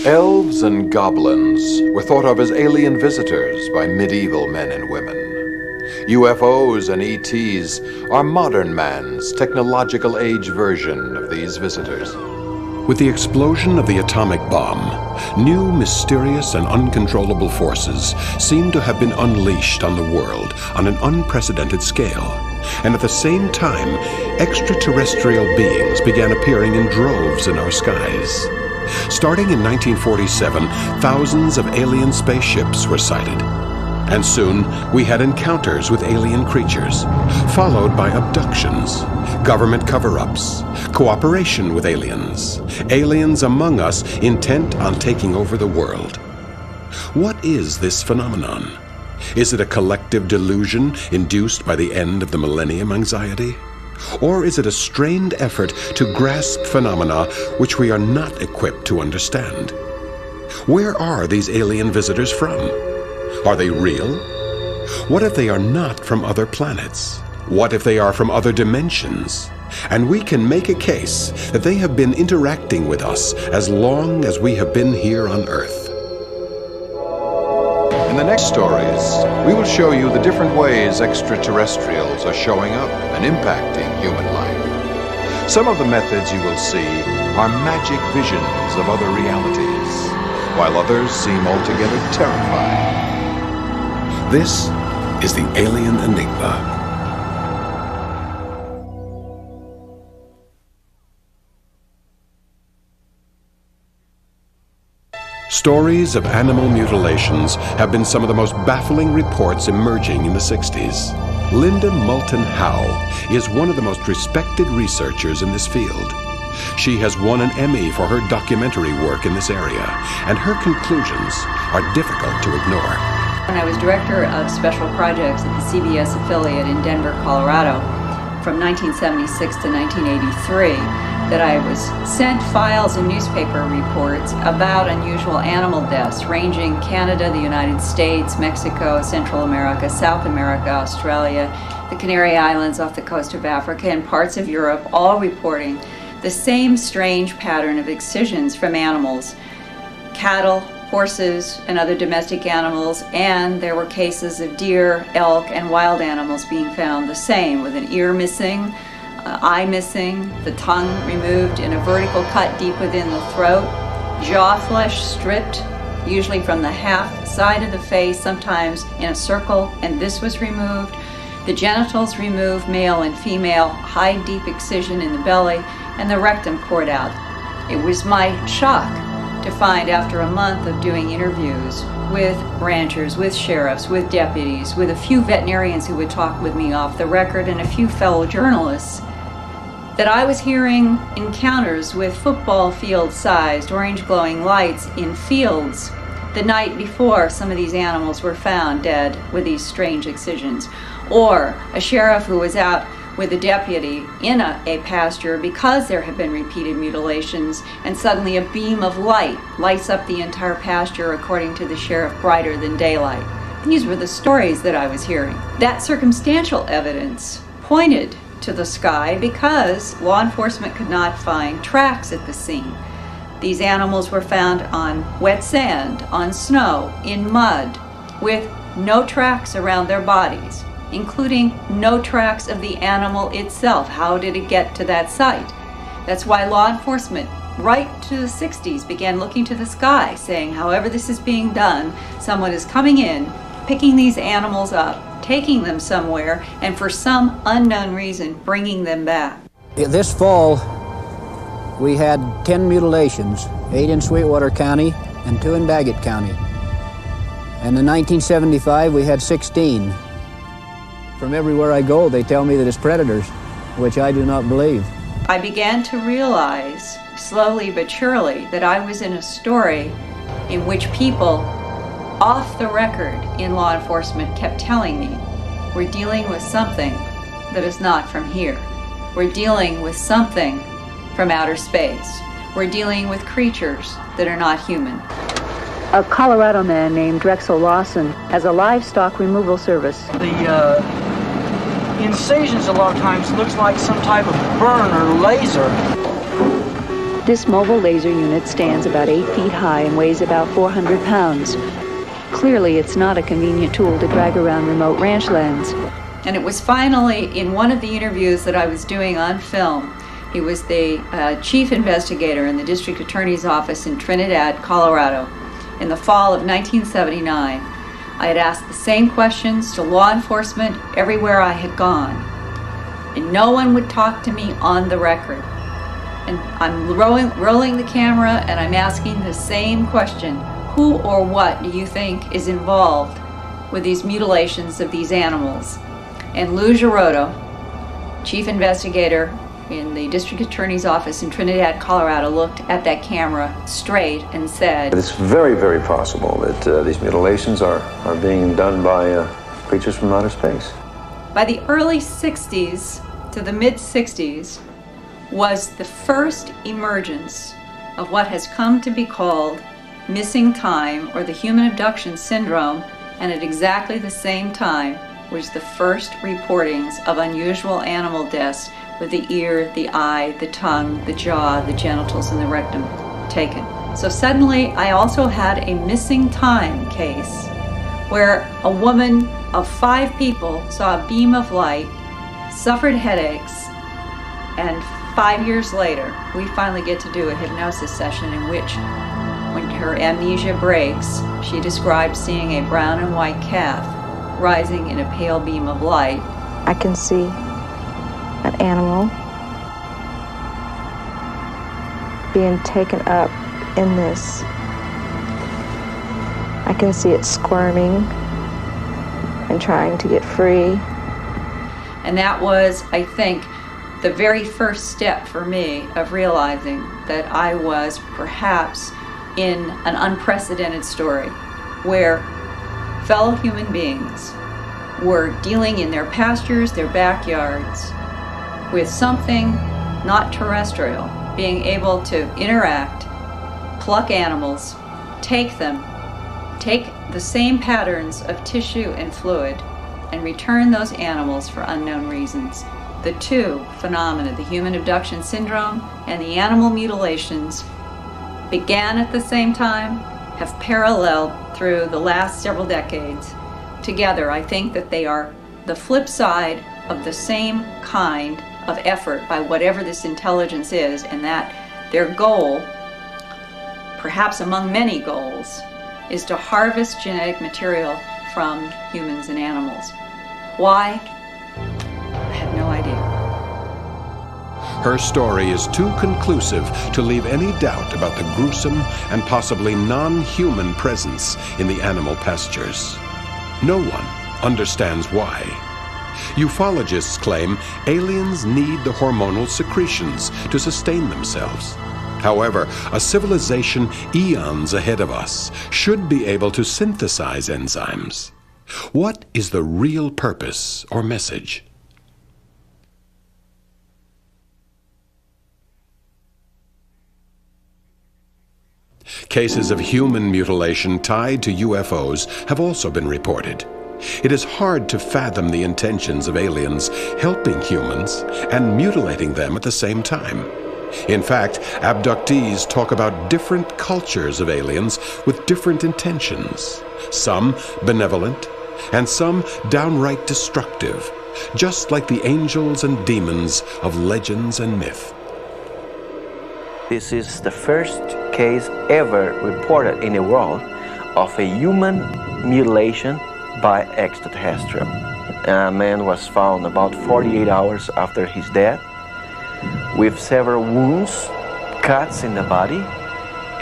Elves and goblins were thought of as alien visitors by medieval men and women. UFOs and ETs are modern man's technological age version of these visitors. With the explosion of the atomic bomb, new mysterious and uncontrollable forces seem to have been unleashed on the world on an unprecedented scale. And at the same time, extraterrestrial beings began appearing in droves in our skies. Starting in 1947, thousands of alien spaceships were sighted. And soon, we had encounters with alien creatures, followed by abductions, government cover-ups, cooperation with aliens, aliens among us intent on taking over the world. What is this phenomenon? Is it a collective delusion induced by the end of the millennium anxiety? Or is it a strained effort to grasp phenomena which we are not equipped to understand? Where are these alien visitors from? Are they real? What if they are not from other planets? What if they are from other dimensions? And we can make a case that they have been interacting with us as long as we have been here on Earth. In the next stories, we will show you the different ways extraterrestrials are showing up and impacting human life. Some of the methods you will see are magic visions of other realities, while others seem altogether terrifying. This is the Alien Enigma. Stories of animal mutilations have been some of the most baffling reports emerging in the 60s. Linda Moulton Howe is one of the most respected researchers in this field. She has won an Emmy for her documentary work in this area, and her conclusions are difficult to ignore. When I was director of special projects at the CBS affiliate in Denver, Colorado, from 1976 to 1983, that I was sent files and newspaper reports about unusual animal deaths ranging Canada, the United States, Mexico, Central America, South America, Australia, the Canary Islands off the coast of Africa, and parts of Europe, all reporting the same strange pattern of excisions from animals, cattle, horses, and other domestic animals, and there were cases of deer, elk, and wild animals being found the same, with an ear missing, eye missing, the tongue removed in a vertical cut deep within the throat, jaw flesh stripped, usually from the half side of the face, sometimes in a circle, and this was removed. The genitals removed, male and female, high deep excision in the belly, and the rectum poured out. It was my shock to find, after a month of doing interviews with ranchers, with sheriffs, with deputies, with a few veterinarians who would talk with me off the record, and a few fellow journalists, that I was hearing encounters with football field-sized orange glowing lights in fields the night before some of these animals were found dead with these strange excisions. Or a sheriff who was out with a deputy in a pasture because there had been repeated mutilations, and suddenly a beam of light lights up the entire pasture, according to the sheriff, brighter than daylight. These were the stories that I was hearing. That circumstantial evidence pointed to the sky because law enforcement could not find tracks at the scene. These animals were found on wet sand, on snow, in mud, with no tracks around their bodies, including no tracks of the animal itself. How did it get to that site? That's why law enforcement, right to the 60s, began looking to the sky, saying, however this is being done, someone is coming in, picking these animals up, taking them somewhere, and for some unknown reason, bringing them back. This fall, we had 10 mutilations, 8 in Sweetwater County and 2 in Bagot County. And in 1975, we had 16. From everywhere I go, they tell me that it's predators, which I do not believe. I began to realize, slowly but surely, that I was in a story in which people off the record in law enforcement kept telling me, we're dealing with something that is not from here. We're dealing with something from outer space. We're dealing with creatures that are not human. A Colorado man named Drexel Lawson has a livestock removal service. The incisions a lot of times looks like some type of burn or laser. This mobile laser unit stands about 8 feet high and weighs about 400 pounds. Clearly, it's not a convenient tool to drag around remote ranch lands. And it was finally in one of the interviews that I was doing on film. He was the chief investigator in the district attorney's office in Trinidad, Colorado. In the fall of 1979, I had asked the same questions to law enforcement everywhere I had gone, and no one would talk to me on the record. And I'm rolling the camera and I'm asking the same question. Who or what do you think is involved with these mutilations of these animals? And Lou Girotto, chief investigator in the district attorney's office in Trinidad, Colorado, looked at that camera straight and said, "It's very, very possible that these mutilations are being done by creatures from outer space." By the early 60s to the mid-60s was the first emergence of what has come to be called missing time, or the human abduction syndrome, and at exactly the same time was the first reportings of unusual animal deaths with the ear, the eye, the tongue, the jaw, the genitals, and the rectum taken. So suddenly I also had a missing time case where a woman of 5 people saw a beam of light, suffered headaches, and 5 years later we finally get to do a hypnosis session in which, when her amnesia breaks, she described seeing a brown and white calf rising in a pale beam of light. I can see an animal being taken up in this. I can see it squirming and trying to get free. And that was, I think, the very first step for me of realizing that I was perhaps in an unprecedented story where fellow human beings were dealing in their pastures, their backyards, with something not terrestrial, being able to interact, pluck animals, take the same patterns of tissue and fluid, and return those animals for unknown reasons. The two phenomena, the human abduction syndrome and the animal mutilations, began at the same time, have paralleled through the last several decades. Together, I think that they are the flip side of the same kind of effort by whatever this intelligence is, and that their goal, perhaps among many goals, is to harvest genetic material from humans and animals. Why? I have no idea. Her story is too conclusive to leave any doubt about the gruesome and possibly non-human presence in the animal pastures. No one understands why. Ufologists claim aliens need the hormonal secretions to sustain themselves. However, a civilization eons ahead of us should be able to synthesize enzymes. What is the real purpose or message? Cases of human mutilation tied to UFOs have also been reported. It is hard to fathom the intentions of aliens helping humans and mutilating them at the same time. In fact, abductees talk about different cultures of aliens with different intentions, some benevolent and some downright destructive, just like the angels and demons of legends and myth. This is the first case ever reported in the world of a human mutilation by extraterrestrial. A man was found about 48 hours after his death with several wounds, cuts in the body,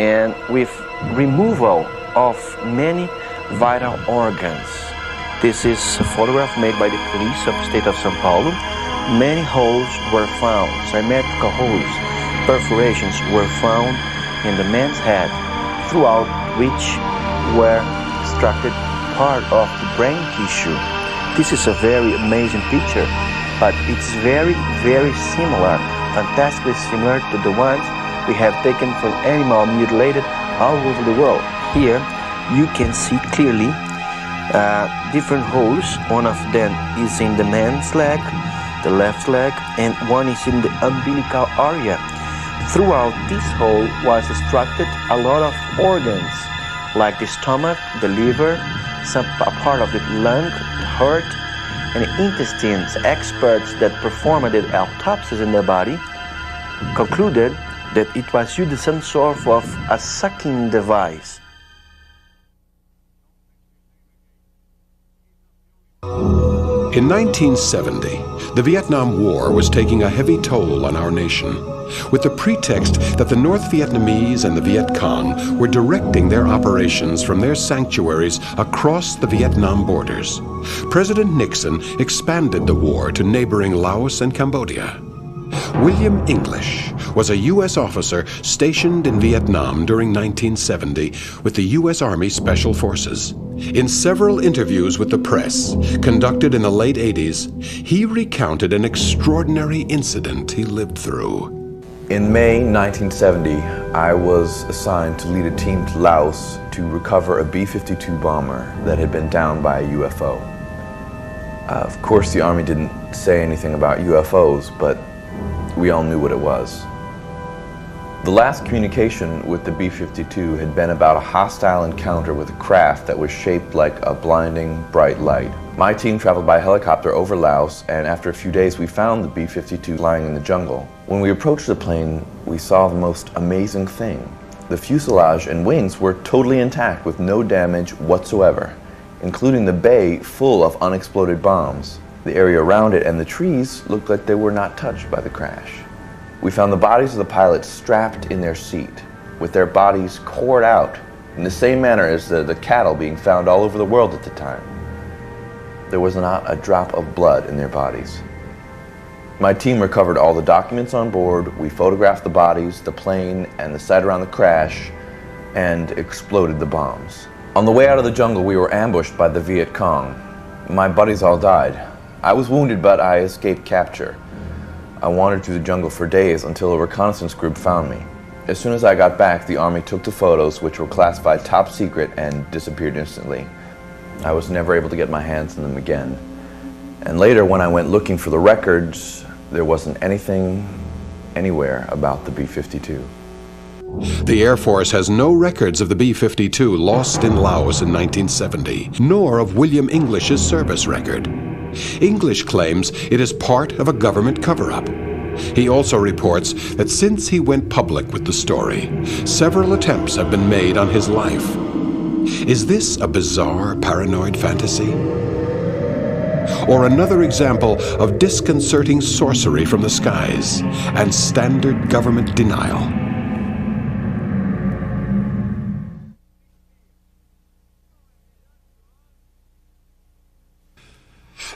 and with removal of many vital organs. This is a photograph made by the police of the state of São Paulo. Many holes were found, symmetrical holes, perforations were found in the man's head, throughout which were extracted part of the brain tissue. This is a very amazing picture, but it's very, very similar, fantastically similar to the ones we have taken from animal mutilated all over the world. Here you can see clearly different holes. One of them is in the man's leg, the left leg, and one is in the umbilical area. Throughout this hole was extracted a lot of organs, like the stomach, the liver, a part of the lung, the heart, and intestines. Experts that performed the autopsies in the body concluded that it was used as some sort of a sucking device. In 1970, the Vietnam War was taking a heavy toll on our nation, with the pretext that the North Vietnamese and the Viet Cong were directing their operations from their sanctuaries across the Vietnam borders. President Nixon expanded the war to neighboring Laos and Cambodia. William English was a U.S. officer stationed in Vietnam during 1970 with the U.S. Army Special Forces. In several interviews with the press, conducted in the late 80s, he recounted an extraordinary incident he lived through. In May 1970, I was assigned to lead a team to Laos to recover a B-52 bomber that had been downed by a UFO. Of course, the Army didn't say anything about UFOs, but we all knew what it was. The last communication with the B-52 had been about a hostile encounter with a craft that was shaped like a blinding bright light. My team traveled by helicopter over Laos, and after a few days we found the B-52 lying in the jungle. When we approached the plane, we saw the most amazing thing. The fuselage and wings were totally intact with no damage whatsoever, including the bay full of unexploded bombs. The area around it and the trees looked like they were not touched by the crash. We found the bodies of the pilots strapped in their seat, with their bodies cored out in the same manner as the cattle being found all over the world at the time. There was not a drop of blood in their bodies. My team recovered all the documents on board, we photographed the bodies, the plane, and the site around the crash, and exploded the bombs. On the way out of the jungle, we were ambushed by the Viet Cong. My buddies all died. I was wounded, but I escaped capture. I wandered through the jungle for days until a reconnaissance group found me. As soon as I got back, the Army took the photos, which were classified top secret, and disappeared instantly. I was never able to get my hands on them again. And later, when I went looking for the records, there wasn't anything anywhere about the B-52. The Air Force has no records of the B-52 lost in Laos in 1970, nor of William English's service record. English claims it is part of a government cover-up. He also reports that since he went public with the story, several attempts have been made on his life. Is this a bizarre, paranoid fantasy? Or another example of disconcerting sorcery from the skies and standard government denial?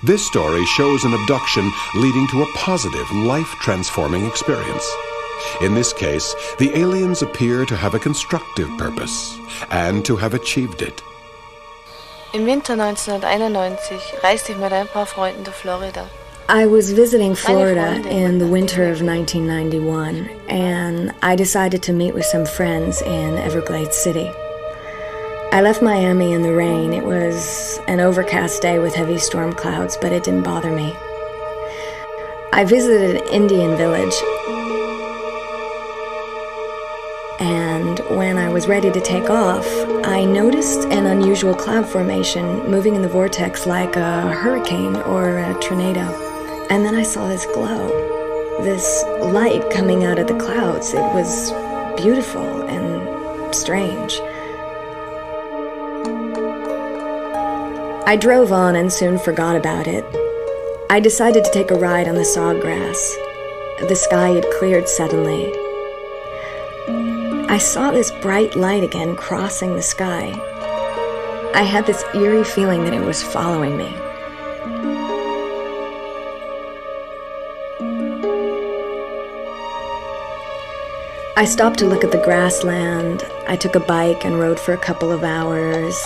This story shows an abduction leading to a positive, life-transforming experience. In this case, the aliens appear to have a constructive purpose and to have achieved it. Im Winter 1991 reiste ich mit ein paar Freunden durch Florida. I was visiting Florida in the winter of 1991, and I decided to meet with some friends in Everglades City. I left Miami in the rain. It was an overcast day with heavy storm clouds, but it didn't bother me. I visited an Indian village, and when I was ready to take off, I noticed an unusual cloud formation moving in the vortex like a hurricane or a tornado. And then I saw this glow, this light coming out of the clouds. It was beautiful and strange. I drove on and soon forgot about it. I decided to take a ride on the sawgrass. The sky had cleared suddenly. I saw this bright light again crossing the sky. I had this eerie feeling that it was following me. I stopped to look at the grassland. I took a bike and rode for a couple of hours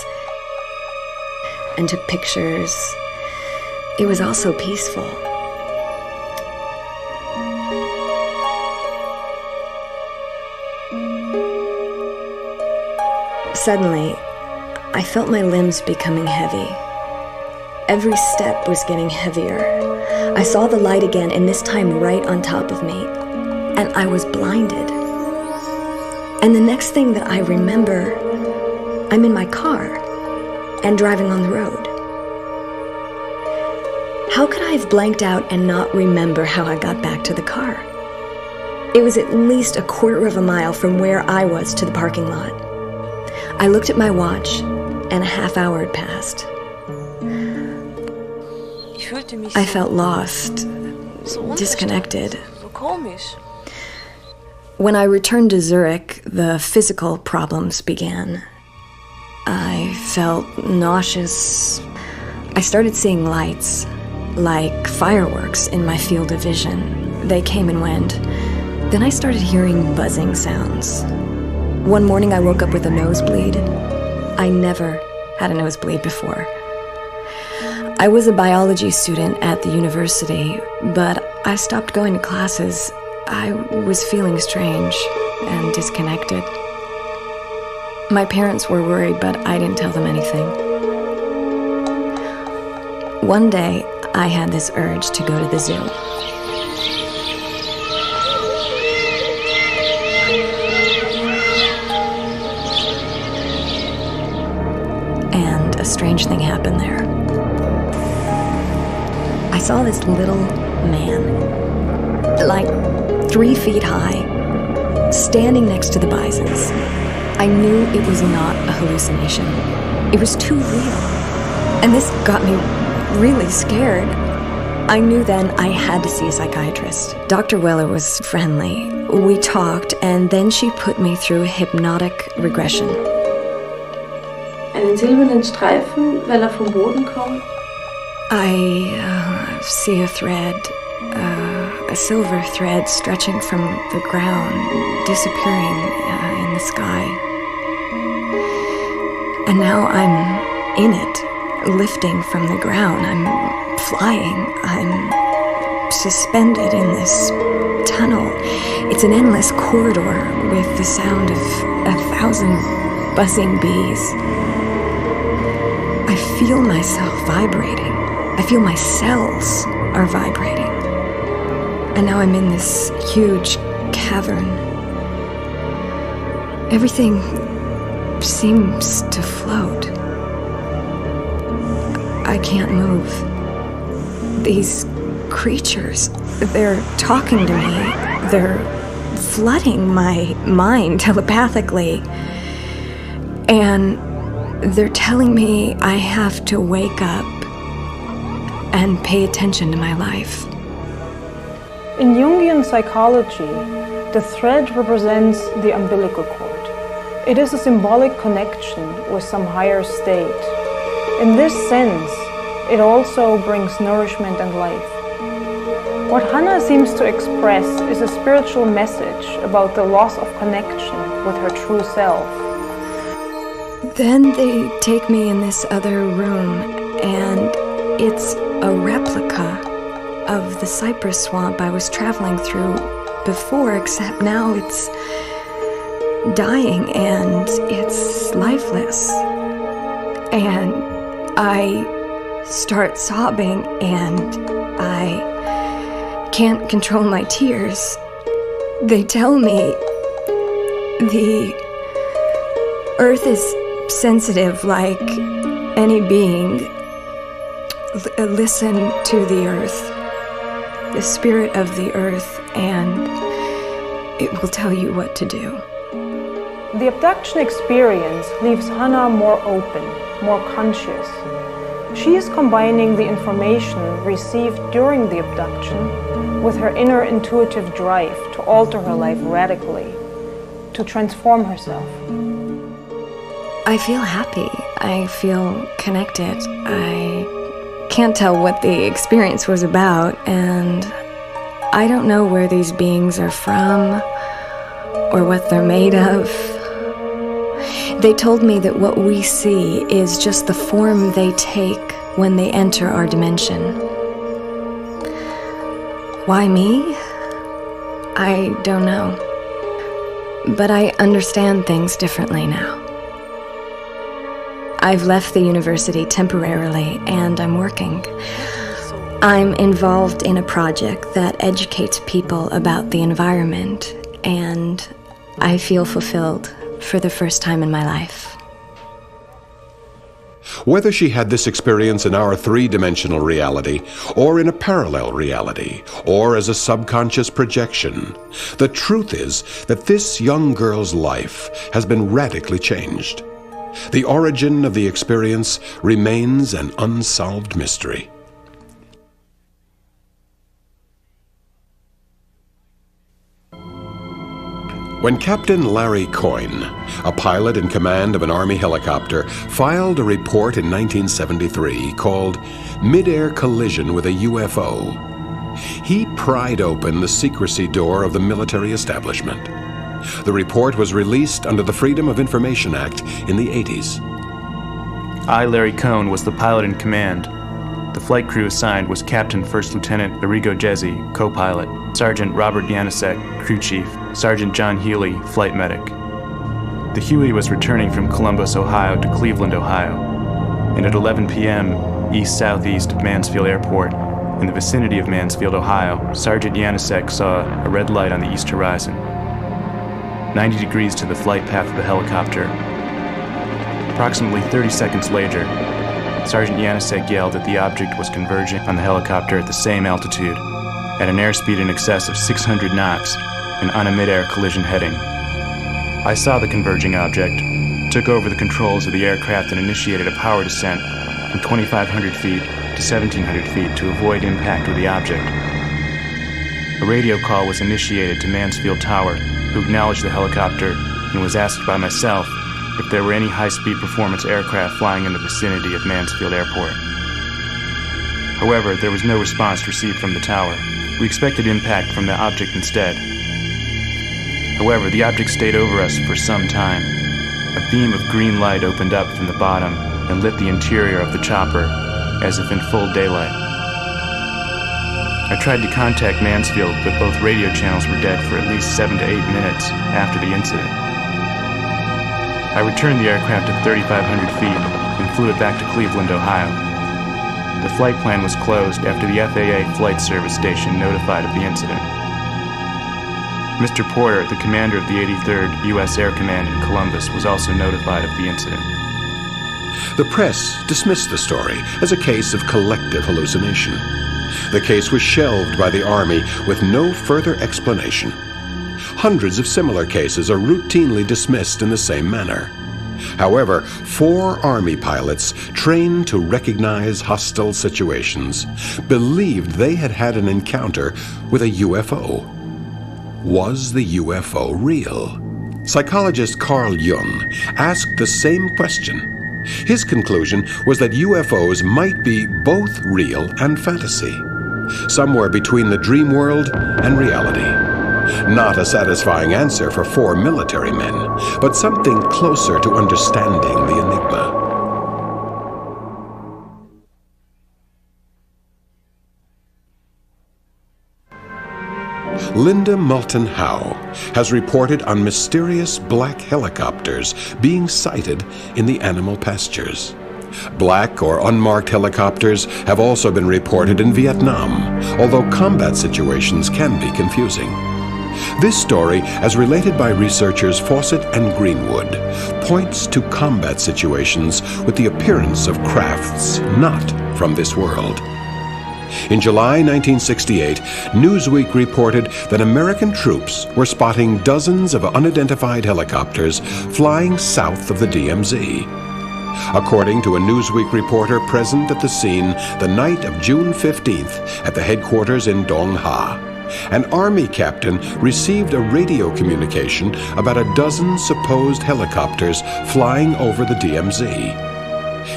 and took pictures. It was all so peaceful. Suddenly, I felt my limbs becoming heavy. Every step was getting heavier. I saw the light again, and this time right on top of me. and I was blinded. And the next thing that I remember, I'm in my car and driving on the road. How could I have blanked out and not remember how I got back to the car? It was at least a quarter of a mile from where I was to the parking lot. I looked at my watch, and a half hour had passed. I felt lost, disconnected. When I returned to Zurich, the physical problems began. I felt nauseous. I started seeing lights, like fireworks, in my field of vision. They came and went. Then I started hearing buzzing sounds. One morning I woke up with a nosebleed. I never had a nosebleed before. I was a biology student at the university, but I stopped going to classes. I was feeling strange and disconnected. My parents were worried, but I didn't tell them anything. One day, I had this urge to go to the zoo. And a strange thing happened there. I saw this little man, like 3 feet high, standing next to the bisons. I knew it was not a hallucination. It was too real. And this got me really scared. I knew then I had to see a psychiatrist. Dr. Weller was friendly. We talked, and then she put me through a hypnotic regression. Einen silbernen Streifen, weil vom Boden kommt? I see a thread, a silver thread stretching from the ground, disappearing in the sky. And now I'm in it, lifting from the ground. I'm flying. I'm suspended in this tunnel. It's an endless corridor with the sound of 1,000 buzzing bees. I feel myself vibrating. I feel my cells are vibrating. And now I'm in this huge cavern. Everything seems to float. I can't move. These creatures, they're talking to me. They're flooding my mind telepathically. And they're telling me I have to wake up and pay attention to my life. In Jungian psychology, the thread represents the umbilical cord. It is a symbolic connection with some higher state. In this sense, it also brings nourishment and life. What Hannah seems to express is a spiritual message about the loss of connection with her true self. Then they take me in this other room, and it's a replica of the cypress swamp I was traveling through before, except now it's dying and it's lifeless. And I start sobbing and I can't control my tears. They tell me the earth is sensitive like any being. Listen to the earth, the spirit of the earth, and it will tell you what to do. The abduction experience leaves Hannah more open, more conscious. She is combining the information received during the abduction with her inner intuitive drive to alter her life radically, to transform herself. I feel happy. I feel connected. I can't tell what the experience was about, and I don't know where these beings are from or what they're made of. They told me that what we see is just the form they take when they enter our dimension. Why me? I don't know. But I understand things differently now. I've left the university temporarily, and I'm working. I'm involved in a project that educates people about the environment, and I feel fulfilled for the first time in my life. Whether she had this experience in our three-dimensional reality, or in a parallel reality, or as a subconscious projection, the truth is that this young girl's life has been radically changed. The origin of the experience remains an unsolved mystery. When Captain Larry Coyne, a pilot in command of an Army helicopter, filed a report in 1973 called Mid-Air Collision with a UFO, he pried open the secrecy door of the military establishment. The report was released under the Freedom of Information Act in the 80s. I, Larry Cohn, was the pilot in command. The flight crew assigned was Captain First Lieutenant Arrigo Jezzi, co-pilot, Sergeant Robert Yanisek, crew chief, Sergeant John Healy, flight medic. The Huey was returning from Columbus, Ohio to Cleveland, Ohio, and at 11 p.m. east-southeast of Mansfield Airport, in the vicinity of Mansfield, Ohio, Sergeant Yanisek saw a red light on the east horizon, 90 degrees to the flight path of the helicopter. Approximately 30 seconds later, Sergeant Yanisek yelled that the object was converging on the helicopter at the same altitude, at an airspeed in excess of 600 knots, and on a mid-air collision heading. I saw the converging object, took over the controls of the aircraft and initiated a power descent from 2,500 feet to 1,700 feet to avoid impact with the object. A radio call was initiated to Mansfield Tower, who acknowledged the helicopter and was asked by myself if there were any high-speed performance aircraft flying in the vicinity of Mansfield Airport. However, there was no response received from the tower. We expected impact from the object instead. However, the object stayed over us for some time. A beam of green light opened up from the bottom and lit the interior of the chopper as if in full daylight. I tried to contact Mansfield, but both radio channels were dead for at least 7 to 8 minutes after the incident. I returned the aircraft at 3,500 feet and flew it back to Cleveland, Ohio. The flight plan was closed after the FAA Flight Service Station notified of the incident. Mr. Porter, the commander of the 83rd U.S. Air Command in Columbus, was also notified of the incident. The press dismissed the story as a case of collective hallucination. The case was shelved by the Army with no further explanation. Hundreds of similar cases are routinely dismissed in the same manner. However, 4 Army pilots trained to recognize hostile situations believed they had had an encounter with a UFO. Was the UFO real? Psychologist Carl Jung asked the same question. His conclusion was that UFOs might be both real and fantasy, somewhere between the dream world and reality. Not a satisfying answer for 4 military men, but something closer to understanding the enigma. Linda Moulton Howe has reported on mysterious black helicopters being sighted in the animal pastures. Black or unmarked helicopters have also been reported in Vietnam, although combat situations can be confusing. This story, as related by researchers Fawcett and Greenwood, points to combat situations with the appearance of crafts not from this world. In July 1968, Newsweek reported that American troops were spotting dozens of unidentified helicopters flying south of the DMZ. According to a Newsweek reporter present at the scene the night of June 15th at the headquarters in Dong Ha, an Army captain received a radio communication about a dozen supposed helicopters flying over the DMZ.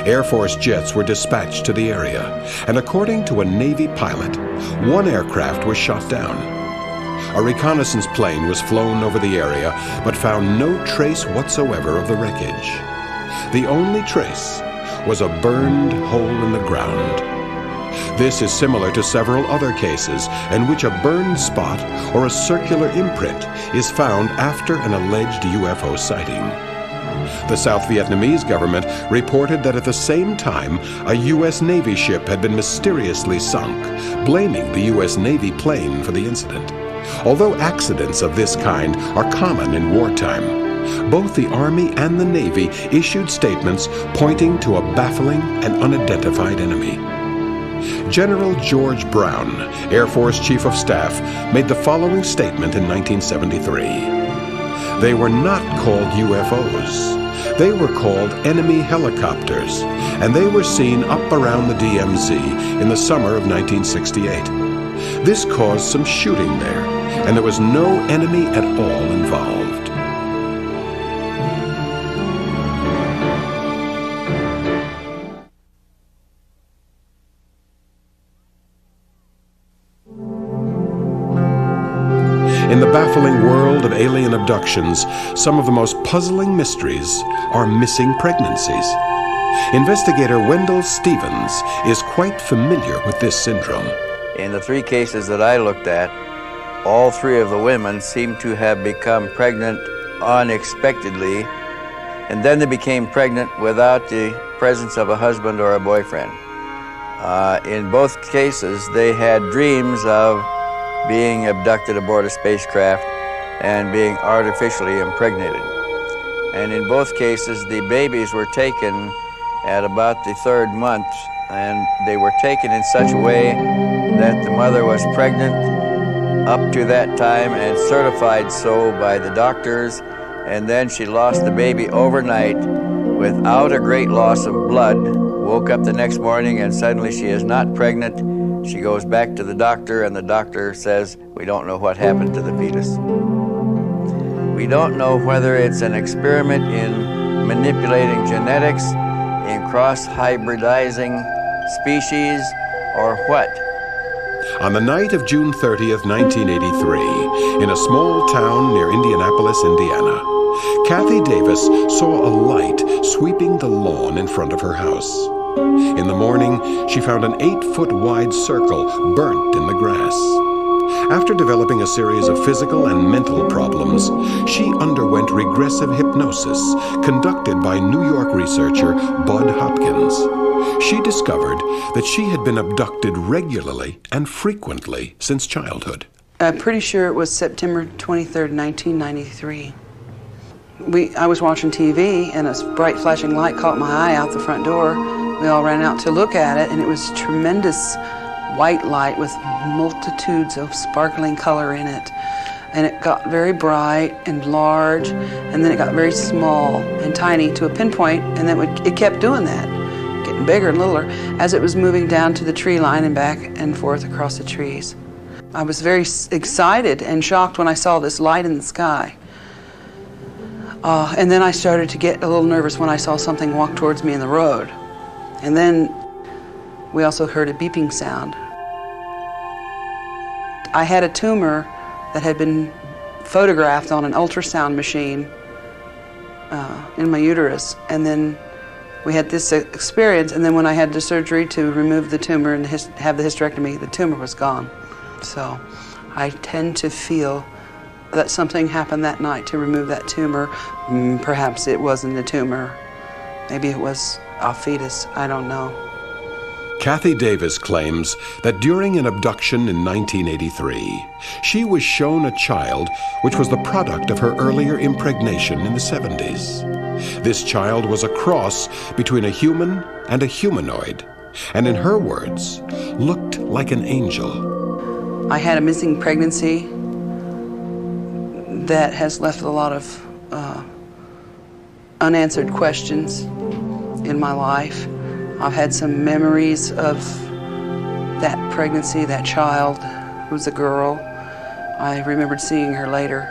Air Force jets were dispatched to the area, and according to a Navy pilot, 1 aircraft was shot down. A reconnaissance plane was flown over the area, but found no trace whatsoever of the wreckage. The only trace was a burned hole in the ground. This is similar to several other cases in which a burned spot or a circular imprint is found after an alleged UFO sighting. The South Vietnamese government reported that at the same time, a U.S. Navy ship had been mysteriously sunk, blaming the U.S. Navy plane for the incident. Although accidents of this kind are common in wartime, both the Army and the Navy issued statements pointing to a baffling and unidentified enemy. General George Brown, Air Force Chief of Staff, made the following statement in 1973. They were not called UFOs. They were called enemy helicopters, and they were seen up around the DMZ in the summer of 1968. This caused some shooting there, and there was no enemy at all involved. In the baffling world of alien abductions, some of the most puzzling mysteries are missing pregnancies. Investigator Wendell Stevens is quite familiar with this syndrome. In the 3 cases that I looked at, all 3 of the women seemed to have become pregnant unexpectedly, and then they became pregnant without the presence of a husband or a boyfriend. In both cases, they had dreams of being abducted aboard a spacecraft and being artificially impregnated. And in both cases, the babies were taken at about the 3rd month, and they were taken in such a way that the mother was pregnant up to that time and certified so by the doctors, and then she lost the baby overnight without a great loss of blood, woke up the next morning and suddenly she is not pregnant. She goes back to the doctor, and the doctor says, we don't know what happened to the fetus. We don't know whether it's an experiment in manipulating genetics, in cross-hybridizing species, or what. On the night of June 30th, 1983, in a small town near Indianapolis, Indiana, Kathy Davis saw a light sweeping the lawn in front of her house. In the morning, she found an 8-foot wide circle burnt in the grass. After developing a series of physical and mental problems, she underwent regressive hypnosis conducted by New York researcher Bud Hopkins. She discovered that she had been abducted regularly and frequently since childhood. I'm pretty sure it was September 23rd, 1993. I was watching TV, and a bright flashing light caught my eye out the front door. We all ran out to look at it, and it was tremendous white light with multitudes of sparkling color in it. And it got very bright and large, and then it got very small and tiny to a pinpoint, and then it kept doing that, getting bigger and littler as it was moving down to the tree line and back and forth across the trees. I was very excited and shocked when I saw this light in the sky. And then I started to get a little nervous when I saw something walk towards me in the road. And then we also heard a beeping sound. I had a tumor that had been photographed on an ultrasound machine in my uterus, and then we had this experience, and then when I had the surgery to remove the tumor and have the hysterectomy, the tumor was gone. So I tend to feel that something happened that night to remove that tumor. Perhaps it wasn't a tumor. Maybe it was a fetus, I don't know. Kathy Davis claims that during an abduction in 1983, she was shown a child which was the product of her earlier impregnation in the 70s. This child was a cross between a human and a humanoid, and in her words, looked like an angel. I had a missing pregnancy that has left a lot of unanswered questions in my life. I've had some memories of that pregnancy, that child who was a girl. I remembered seeing her later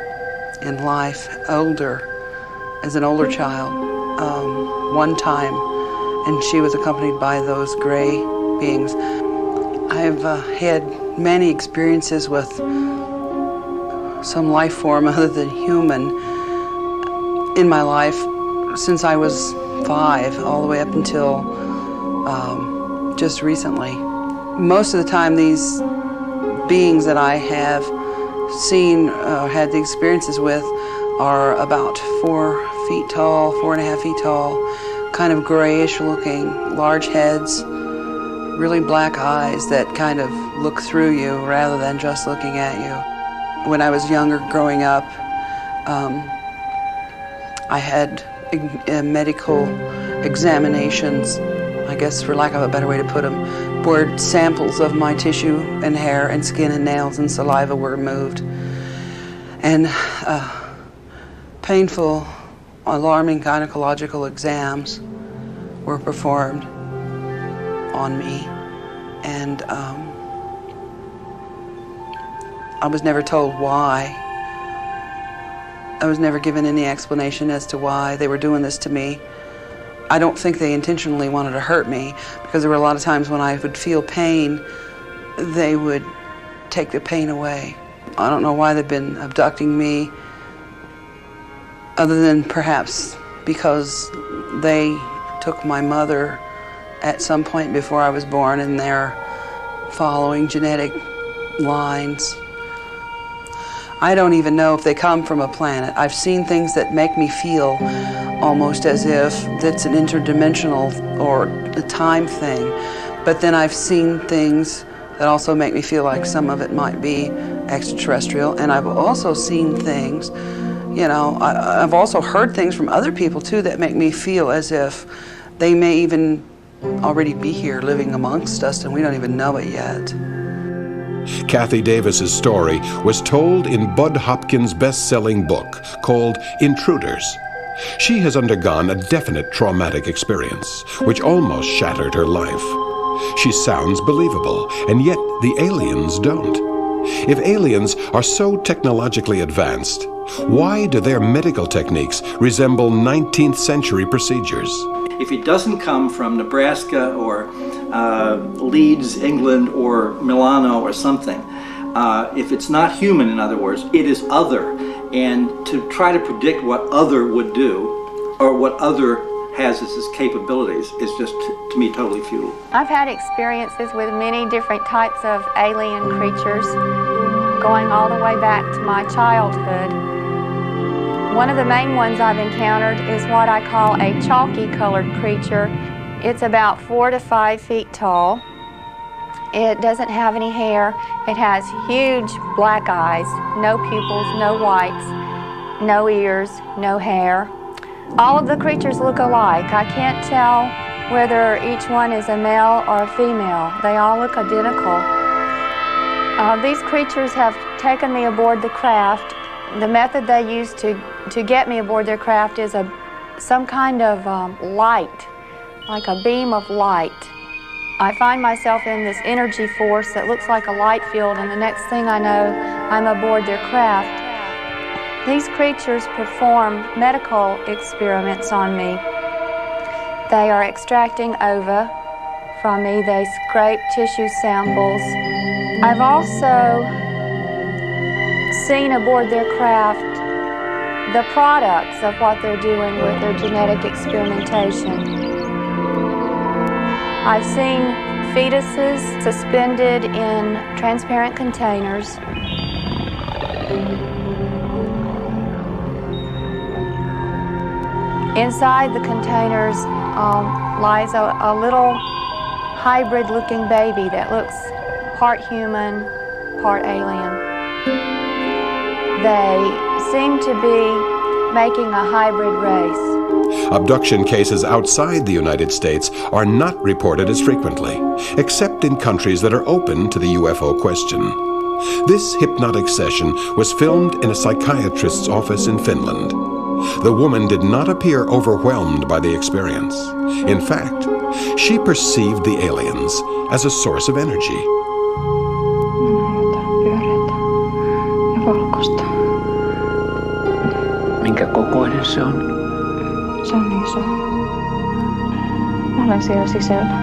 in life, as an older child, one time, and she was accompanied by those gray beings. I've had many experiences with some life form other than human in my life since I was 5, all the way up until just recently. Most of the time, these beings that I have seen, had the experiences with, are about 4 feet tall, 4.5 feet tall, kind of grayish looking, large heads, really black eyes that kind of look through you rather than just looking at you. When I was younger, growing up, I had medical examinations, I guess for lack of a better way to put them, where samples of my tissue and hair and skin and nails and saliva were removed. And painful, alarming gynecological exams were performed on me. And I was never told why. I was never given any explanation as to why they were doing this to me. I don't think they intentionally wanted to hurt me, because there were a lot of times when I would feel pain, they would take the pain away. I don't know why they've been abducting me, other than perhaps because they took my mother at some point before I was born, and they're following genetic lines. I don't even know if they come from a planet. I've seen things that make me feel almost as if it's an interdimensional or a time thing. But then I've seen things that also make me feel like some of it might be extraterrestrial. And I've also seen things, you know, I've also heard things from other people too that make me feel as if they may even already be here living amongst us and we don't even know it yet. Kathy Davis's story was told in Bud Hopkins' best-selling book called Intruders. She has undergone a definite traumatic experience, which almost shattered her life. She sounds believable, and yet the aliens don't. If aliens are so technologically advanced, why do their medical techniques resemble 19th century procedures? If it doesn't come from Nebraska or Leeds, England, or Milano or something, if it's not human, in other words, it is other. And to try to predict what other would do, or what other has as its capabilities, is just, to me, totally futile. I've had experiences with many different types of alien creatures, going all the way back to my childhood. One of the main ones I've encountered is what I call a chalky-colored creature. It's about 4 to 5 feet tall. It doesn't have any hair. It has huge black eyes, no pupils, no whites, no ears, no hair. All of the creatures look alike. I can't tell whether each one is a male or a female. They all look identical. These creatures have taken me aboard the craft. The method they use to get me aboard their craft is some kind of light, like a beam of light. I find myself in this energy force that looks like a light field, and the next thing I know, I'm aboard their craft. These creatures perform medical experiments on me. They are extracting ova from me. They scrape tissue samples. I've also seen aboard their craft the products of what they're doing with their genetic experimentation. I've seen fetuses suspended in transparent containers. Inside the containers lies a little hybrid-looking baby that looks part human, part alien. They seem to be making a hybrid race. Abduction cases outside the United States are not reported as frequently, except in countries that are open to the UFO question. This hypnotic session was filmed in a psychiatrist's office in Finland. The woman did not appear overwhelmed by the experience. In fact, she perceived the aliens as a source of energy. Minkä kokoinen se on? Se on iso. Mä olen siellä sisällä.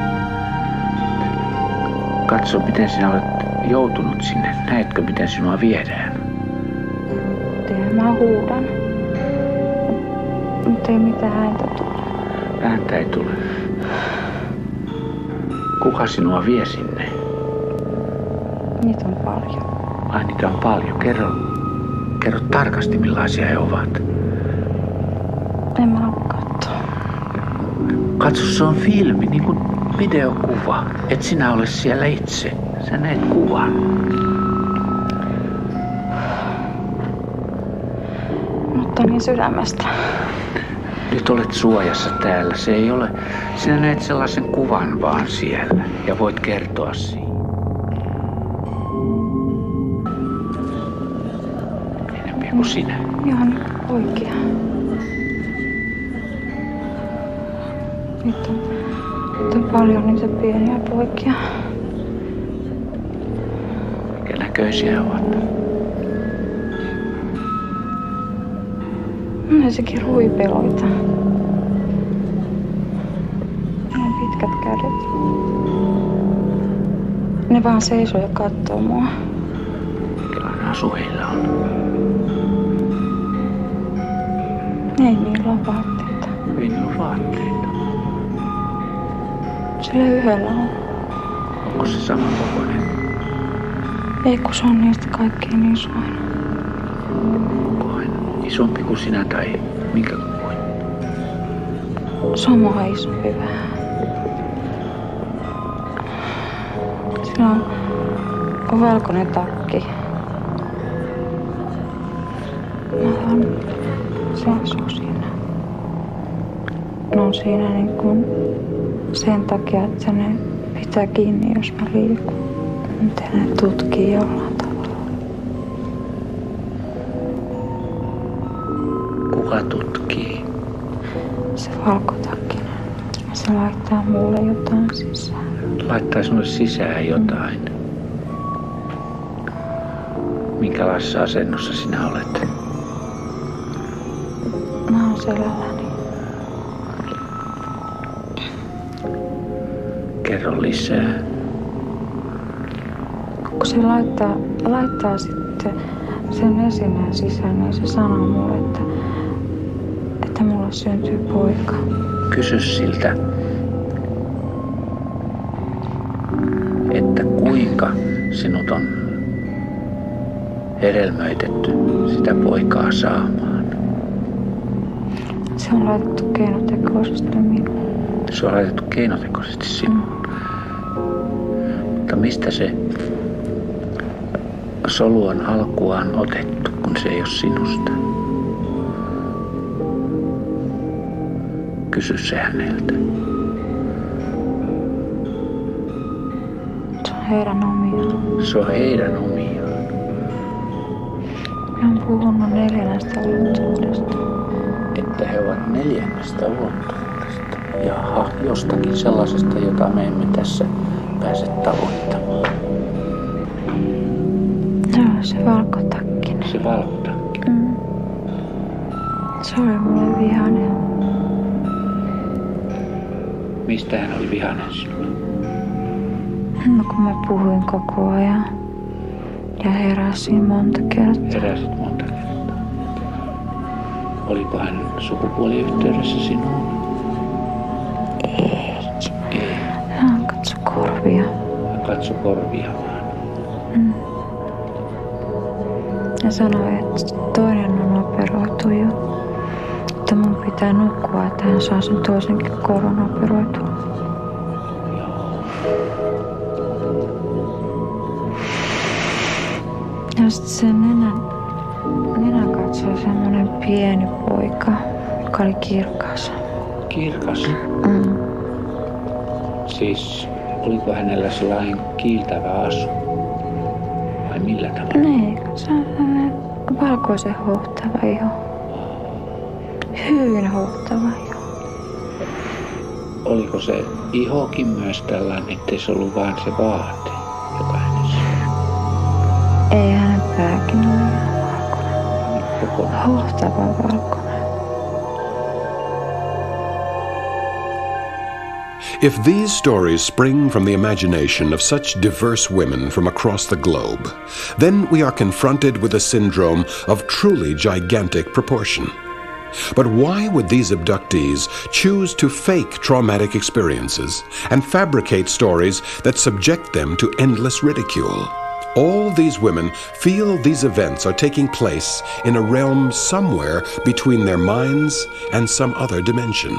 Katso, miten sinä olet joutunut sinne. Näetkö, miten sinua viedään? Tiedän, mä huudan. Mutta ei mitään ääntä tule. Ääntä ei tule. Kuka sinua vie sinne? Niitä on paljon. Ai, niitä on paljon. Kerro tarkasti, millaisia he ovat. En Katso, se on filmi, niin kuin videokuva. Et sinä ole siellä itse. Sä näet kuvan. Mutta niin sydämestä. Nyt olet suojassa täällä. Se ei ole... Sinä näet sellaisen kuvan vaan siellä. Ja voit kertoa siitä. Enemmän kuin sinä. Ihan oikea. Nyt on paljon niitä pieniä poikia. Minkä näköisiä ovat? Ne sekin ruipeloita. Ne on pitkät kädet. Ne vaan seisoo ja katsoo mua. Minkälainen asu heillä on? Ei niillä ole vaatteita. Ei niillä ole vaatteita. Sillä yhdellä on. Onko se saman kokoinen? Ei, kun se on niistä kaikkein isoin. Kokoinen? Isompi kuin sinä tai minkä kokoinen? Se on mua isompi vähän. Sillä on valkoinen takki. Se asuu siinä. Ne on siinä niin kuin sen takia, että ne pitää kiinni, jos mä liikun. Miten ne tutkii jollain tavalla. Kuka tutkii? Se valkotakkinen. Se laittaa mulle jotain sisään. Laittaa sinulle sisään jotain. Minkälaisessa asennossa sinä olet? Mä oon selälläni. Kerro lisää. Kun se laittaa sitten sen esineen sisään, niin se sanoo mulle, että mulle syntyy poika. Kysy siltä, että kuinka sinut on hedelmöitetty sitä poikaa saamaan. Se on laitettu keinotekoisesti minuun. Se on laitettu keinotekoisesti sinuun. Mutta mistä se solu on alkuaan otettu, kun se ei ole sinusta? Kysy se häneltä. Se on heidän omiaan. Se on heidän omiaan. He on puhunut 4 ulottuvuudesta. Että he ovat 4 ulottuvuudesta. Jaha, jostakin sellaisesta, jota me emme tässä pääse tavoittamaan. Joo, se valkotakkinen. Se valkotakkinen. Se oli mulle vihainen. Mistä hän oli vihainen sinulle? No kun mä puhuin koko ajan. Ja heräsin monta kertaa. Heräsit monta kertaa. Oliko hän sukupuoliyhteydessä sinuun? Ei. Ei. Hän katsoi korvia. Hän katsoi korvia vaan. Ja sanoi, että toinen on operoitu jo. Että mun pitää nukkua, että hän saa sen toisenkin korvan operoitua. Ja sitten sen nenän katsoi semmonen pieni poika, joka oli kirkas. Kirkas? Siis oliko hänellä sellainen kiiltävä asu? Vai millä tavalla? Niin, se on sellainen valkoisen hohtava iho. Hyvin hohtava iho. Oliko se ihokin myös tällainen, ettei se ollut vaan se vaate, joka hänessä oli? Ei, hänen pääkin oli ihan valkoinen. Hohtava valkoinen. If these stories spring from the imagination of such diverse women from across the globe, then we are confronted with a syndrome of truly gigantic proportion. But why would these abductees choose to fake traumatic experiences and fabricate stories that subject them to endless ridicule? All these women feel these events are taking place in a realm somewhere between their minds and some other dimension.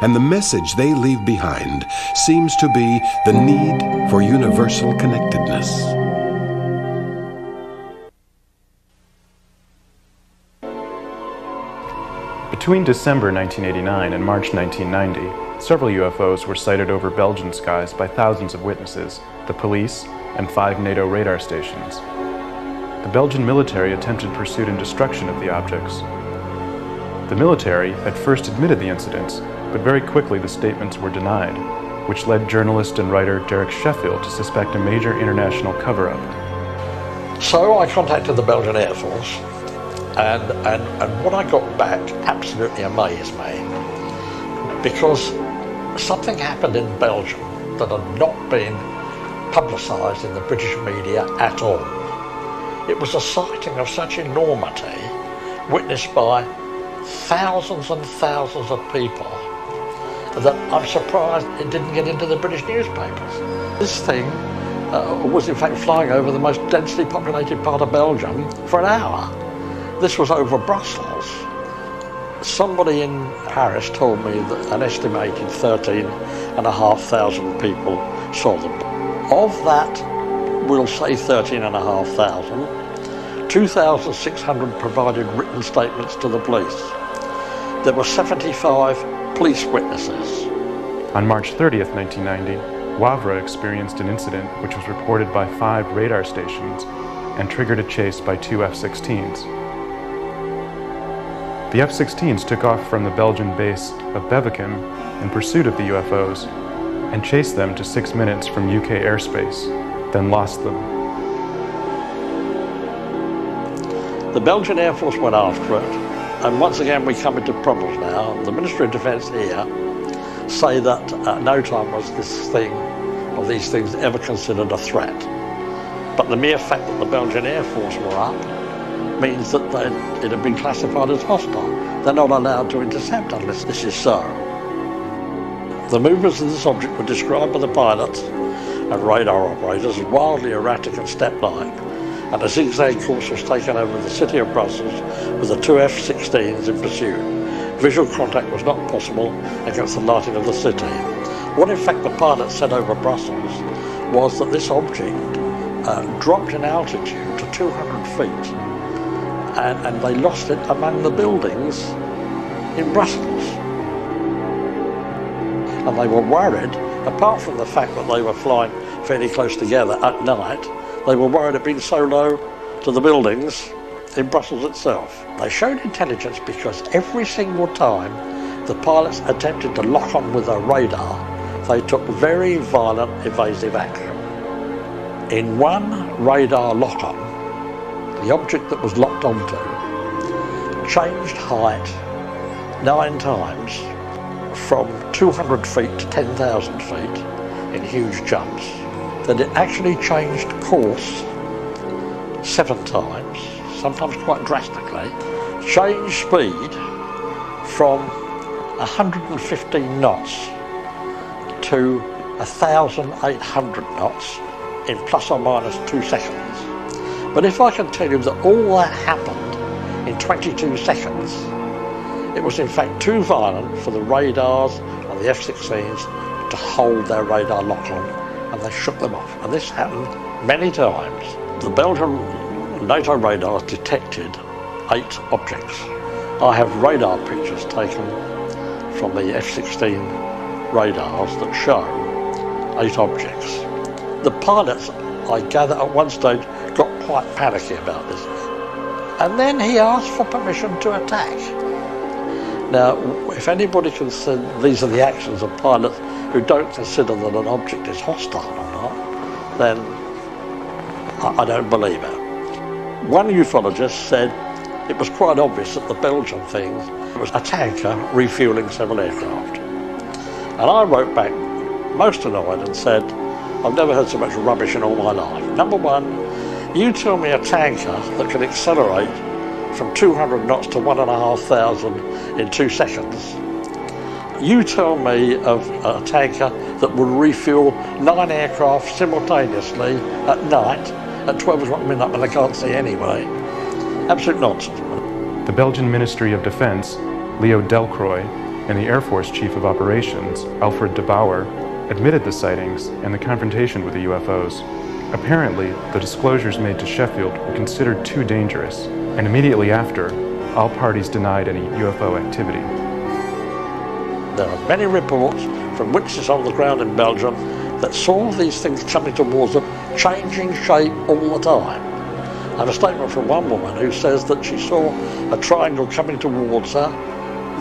and the message they leave behind seems to be the need for universal connectedness. Between December 1989 and March 1990, several UFOs were sighted over Belgian skies by thousands of witnesses, the police, and 5 NATO radar stations. The Belgian military attempted pursuit and destruction of the objects. The military had first admitted the incidents, but very quickly the statements were denied, which led journalist and writer Derek Sheffield to suspect a major international cover-up. So I contacted the Belgian Air Force, and what I got back absolutely amazed me, because something happened in Belgium that had not been publicised in the British media at all. It was a sighting of such enormity, witnessed by thousands and thousands of people, that I'm surprised it didn't get into the British newspapers. This thing was in fact flying over the most densely populated part of Belgium for an hour. This was over Brussels. Somebody in Paris told me that an estimated 13,500 people saw them. Of that, we'll say 13,500, 2,600 provided written statements to the police. There were 75 police witnesses. On March 30th, 1990, Wavre experienced an incident which was reported by 5 radar stations and triggered a chase by 2 F-16s. The F-16s took off from the Belgian base of Bevekem in pursuit of the UFOs and chased them to 6 minutes from UK airspace, then lost them. The Belgian Air Force went after it, and once again we come into problems now. The Ministry of Defence here say that at no time was this thing, or these things, ever considered a threat. But the mere fact that the Belgian Air Force were up means that it had been classified as hostile. They're not allowed to intercept unless this is so. The movements of this object were described by the pilots and radar operators as wildly erratic and step-like, and a zigzag course was taken over the city of Brussels with the 2 F-16s in pursuit. Visual contact was not possible against the lighting of the city. What in fact the pilots said over Brussels was that this object dropped in altitude to 200 feet and they lost it among the buildings in Brussels. And they were worried, apart from the fact that they were flying fairly close together at night, they were worried of being so low to the buildings in Brussels itself. They showed intelligence because every single time the pilots attempted to lock on with a radar, they took very violent evasive action. In one radar lock-on, the object that was locked onto changed height 9 times from 200 feet to 10,000 feet in huge jumps. Then it actually changed course 7 times, sometimes quite drastically, changed speed from 115 knots to 1,800 knots in plus or minus 2 seconds. But if I can tell you that all that happened in 22 seconds, it was in fact too violent for the radars and the F-16s to hold their radar lock on, and they shook them off. And this happened many times. The Belgian NATO radars detected 8 objects. I have radar pictures taken from the F-16 radars that show 8 objects. The pilots, I gather, at one stage got quite panicky about this. And then he asked for permission to attack. Now, if anybody considers these are the actions of pilots who don't consider that an object is hostile or not, then I don't believe it. One ufologist said it was quite obvious that the Belgian thing was a tanker refueling several aircraft. And I wrote back, most annoyed, and said, I've never heard so much rubbish in all my life. Number one, you tell me a tanker that can accelerate from 200 knots to 1,500 in 2 seconds. You tell me of a tanker that would refuel 9 aircraft simultaneously at night at 12 o'clock midnight when they can't see anyway. Absolute nonsense. The Belgian Ministry of Defense, Leo Delcroix, and the Air Force Chief of Operations, Alfred de Bauer, admitted the sightings and the confrontation with the UFOs. Apparently, the disclosures made to Sheffield were considered too dangerous, and immediately after, all parties denied any UFO activity. There are many reports from witnesses on the ground in Belgium that saw these things coming towards them, changing shape all the time. I have a statement from one woman who says that she saw a triangle coming towards her,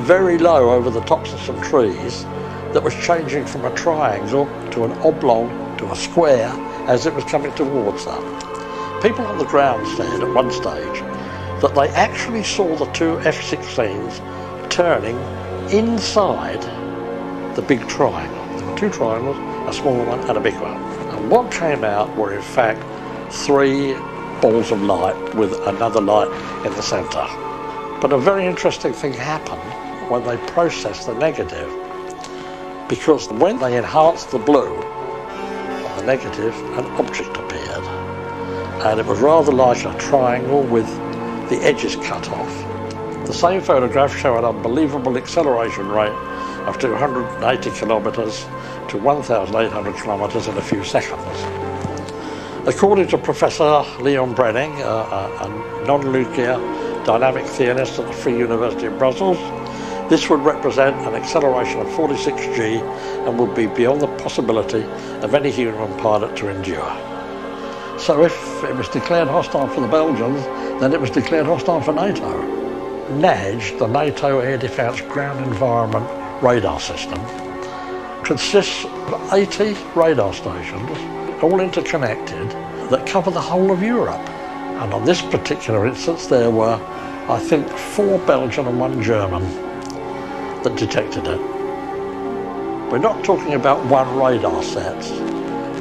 very low over the tops of some trees, that was changing from a triangle to an oblong to a square as it was coming towards her. People on the ground said at one stage that they actually saw the two F-16s turning inside the big triangle. There were two triangles, a small one and a big one. And what came out were in fact 3 balls of light with another light in the centre. But a very interesting thing happened when they processed the negative, because when they enhanced the blue on the negative, an object appeared, and it was rather like a triangle with the edges cut off. The same photograph showed an unbelievable acceleration rate of 280 kilometres to 1,800 kilometres in a few seconds. According to Professor Leon Brenning, a non-nuclear dynamic theorist at the Free University of Brussels, this would represent an acceleration of 46 G and would be beyond the possibility of any human pilot to endure. So if it was declared hostile for the Belgians, then it was declared hostile for NATO. NADG, the NATO Air Defence Ground Environment Radar System, consists of 80 radar stations, all interconnected, that cover the whole of Europe. And on this particular instance, there were, I think, 4 Belgian and 1 German that detected it. We're not talking about 1 radar set.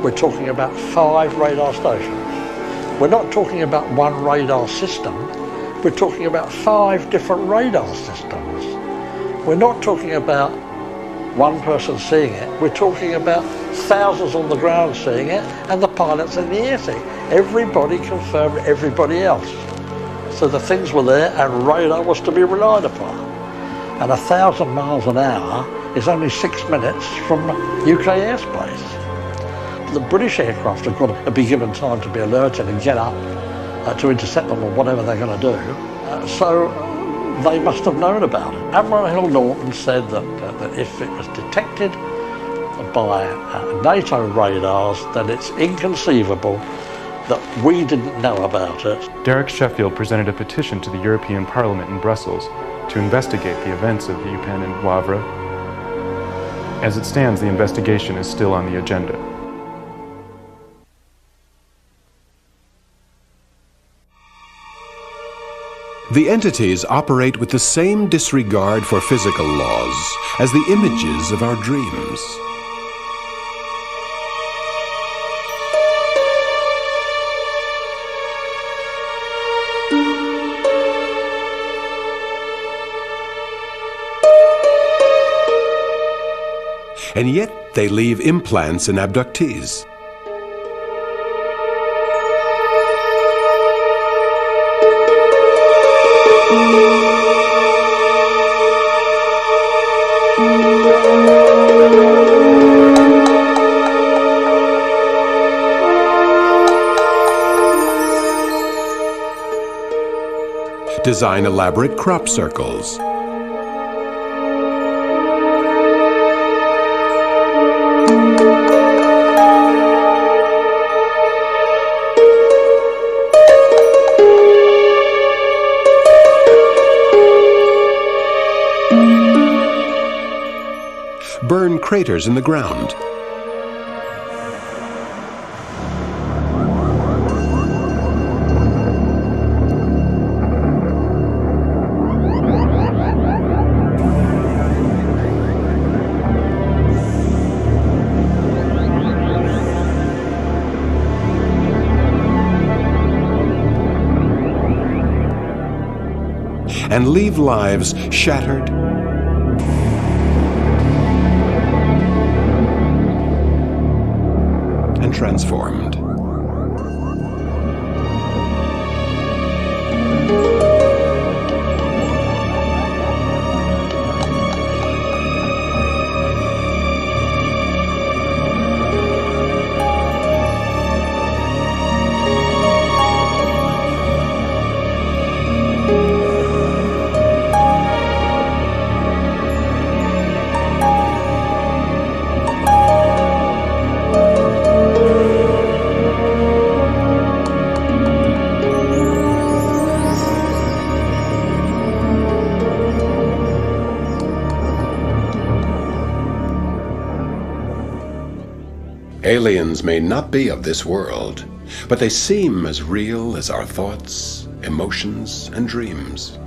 We're talking about 5 radar stations. We're not talking about 1 radar system. We're talking about 5 different radar systems. We're not talking about 1 person seeing it. We're talking about thousands on the ground seeing it and the pilots in the air seeing it. Everybody confirmed everybody else. So the things were there and radar was to be relied upon. And 1,000 miles an hour is only 6 minutes from UK airspace. The British aircraft have got to be given time to be alerted and get up to intercept them or whatever they're going to do. So they must have known about it. Admiral Hill Norton said that if it was detected by NATO radars, then it's inconceivable that we didn't know about it. Derek Sheffield presented a petition to the European Parliament in Brussels to investigate the events of the UPenn and Wavre. As it stands, the investigation is still on the agenda. The entities operate with the same disregard for physical laws as the images of our dreams. And yet they leave implants in abductees. Design elaborate crop circles. Burn craters in the ground. And leave lives shattered and transformed. Aliens may not be of this world, but they seem as real as our thoughts, emotions, and dreams.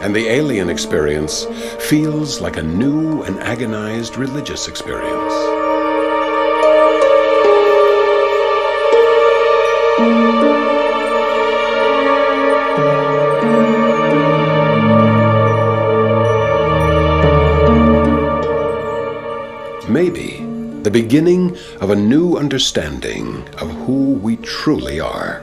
And the alien experience feels like a new and agonized religious experience. Maybe the beginning of a new understanding of who we truly are.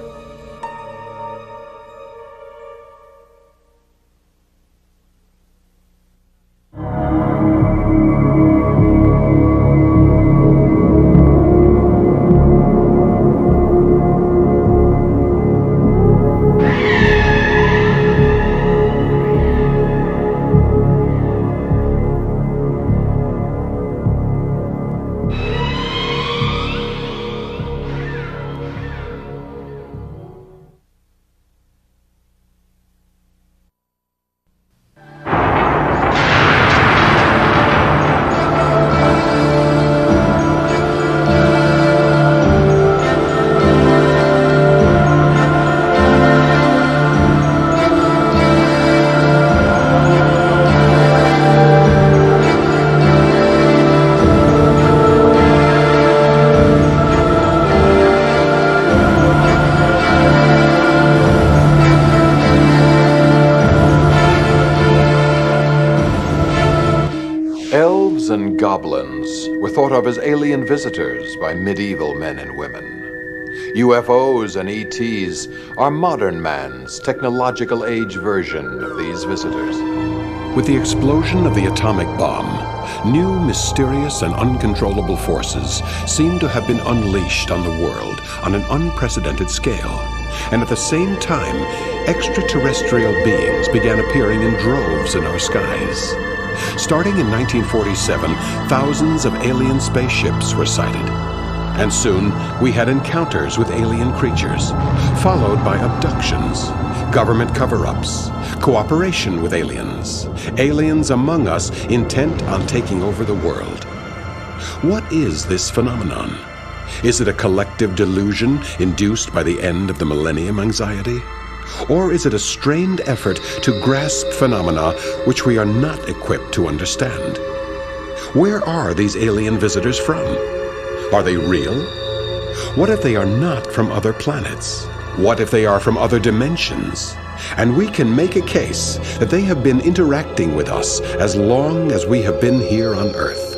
Elves and goblins were thought of as alien visitors by medieval men and women. UFOs and ETs are modern man's technological age version of these visitors. With the explosion of the atomic bomb, new mysterious and uncontrollable forces seem to have been unleashed on the world on an unprecedented scale. And at the same time, extraterrestrial beings began appearing in droves in our skies. Starting in 1947, thousands of alien spaceships were sighted. And soon, we had encounters with alien creatures, followed by abductions, government cover-ups, cooperation with aliens, aliens among us intent on taking over the world. What is this phenomenon? Is it a collective delusion induced by the end of the millennium anxiety? Or is it a strained effort to grasp phenomena which we are not equipped to understand? Where are these alien visitors from? Are they real? What if they are not from other planets? What if they are from other dimensions? And we can make a case that they have been interacting with us as long as we have been here on Earth.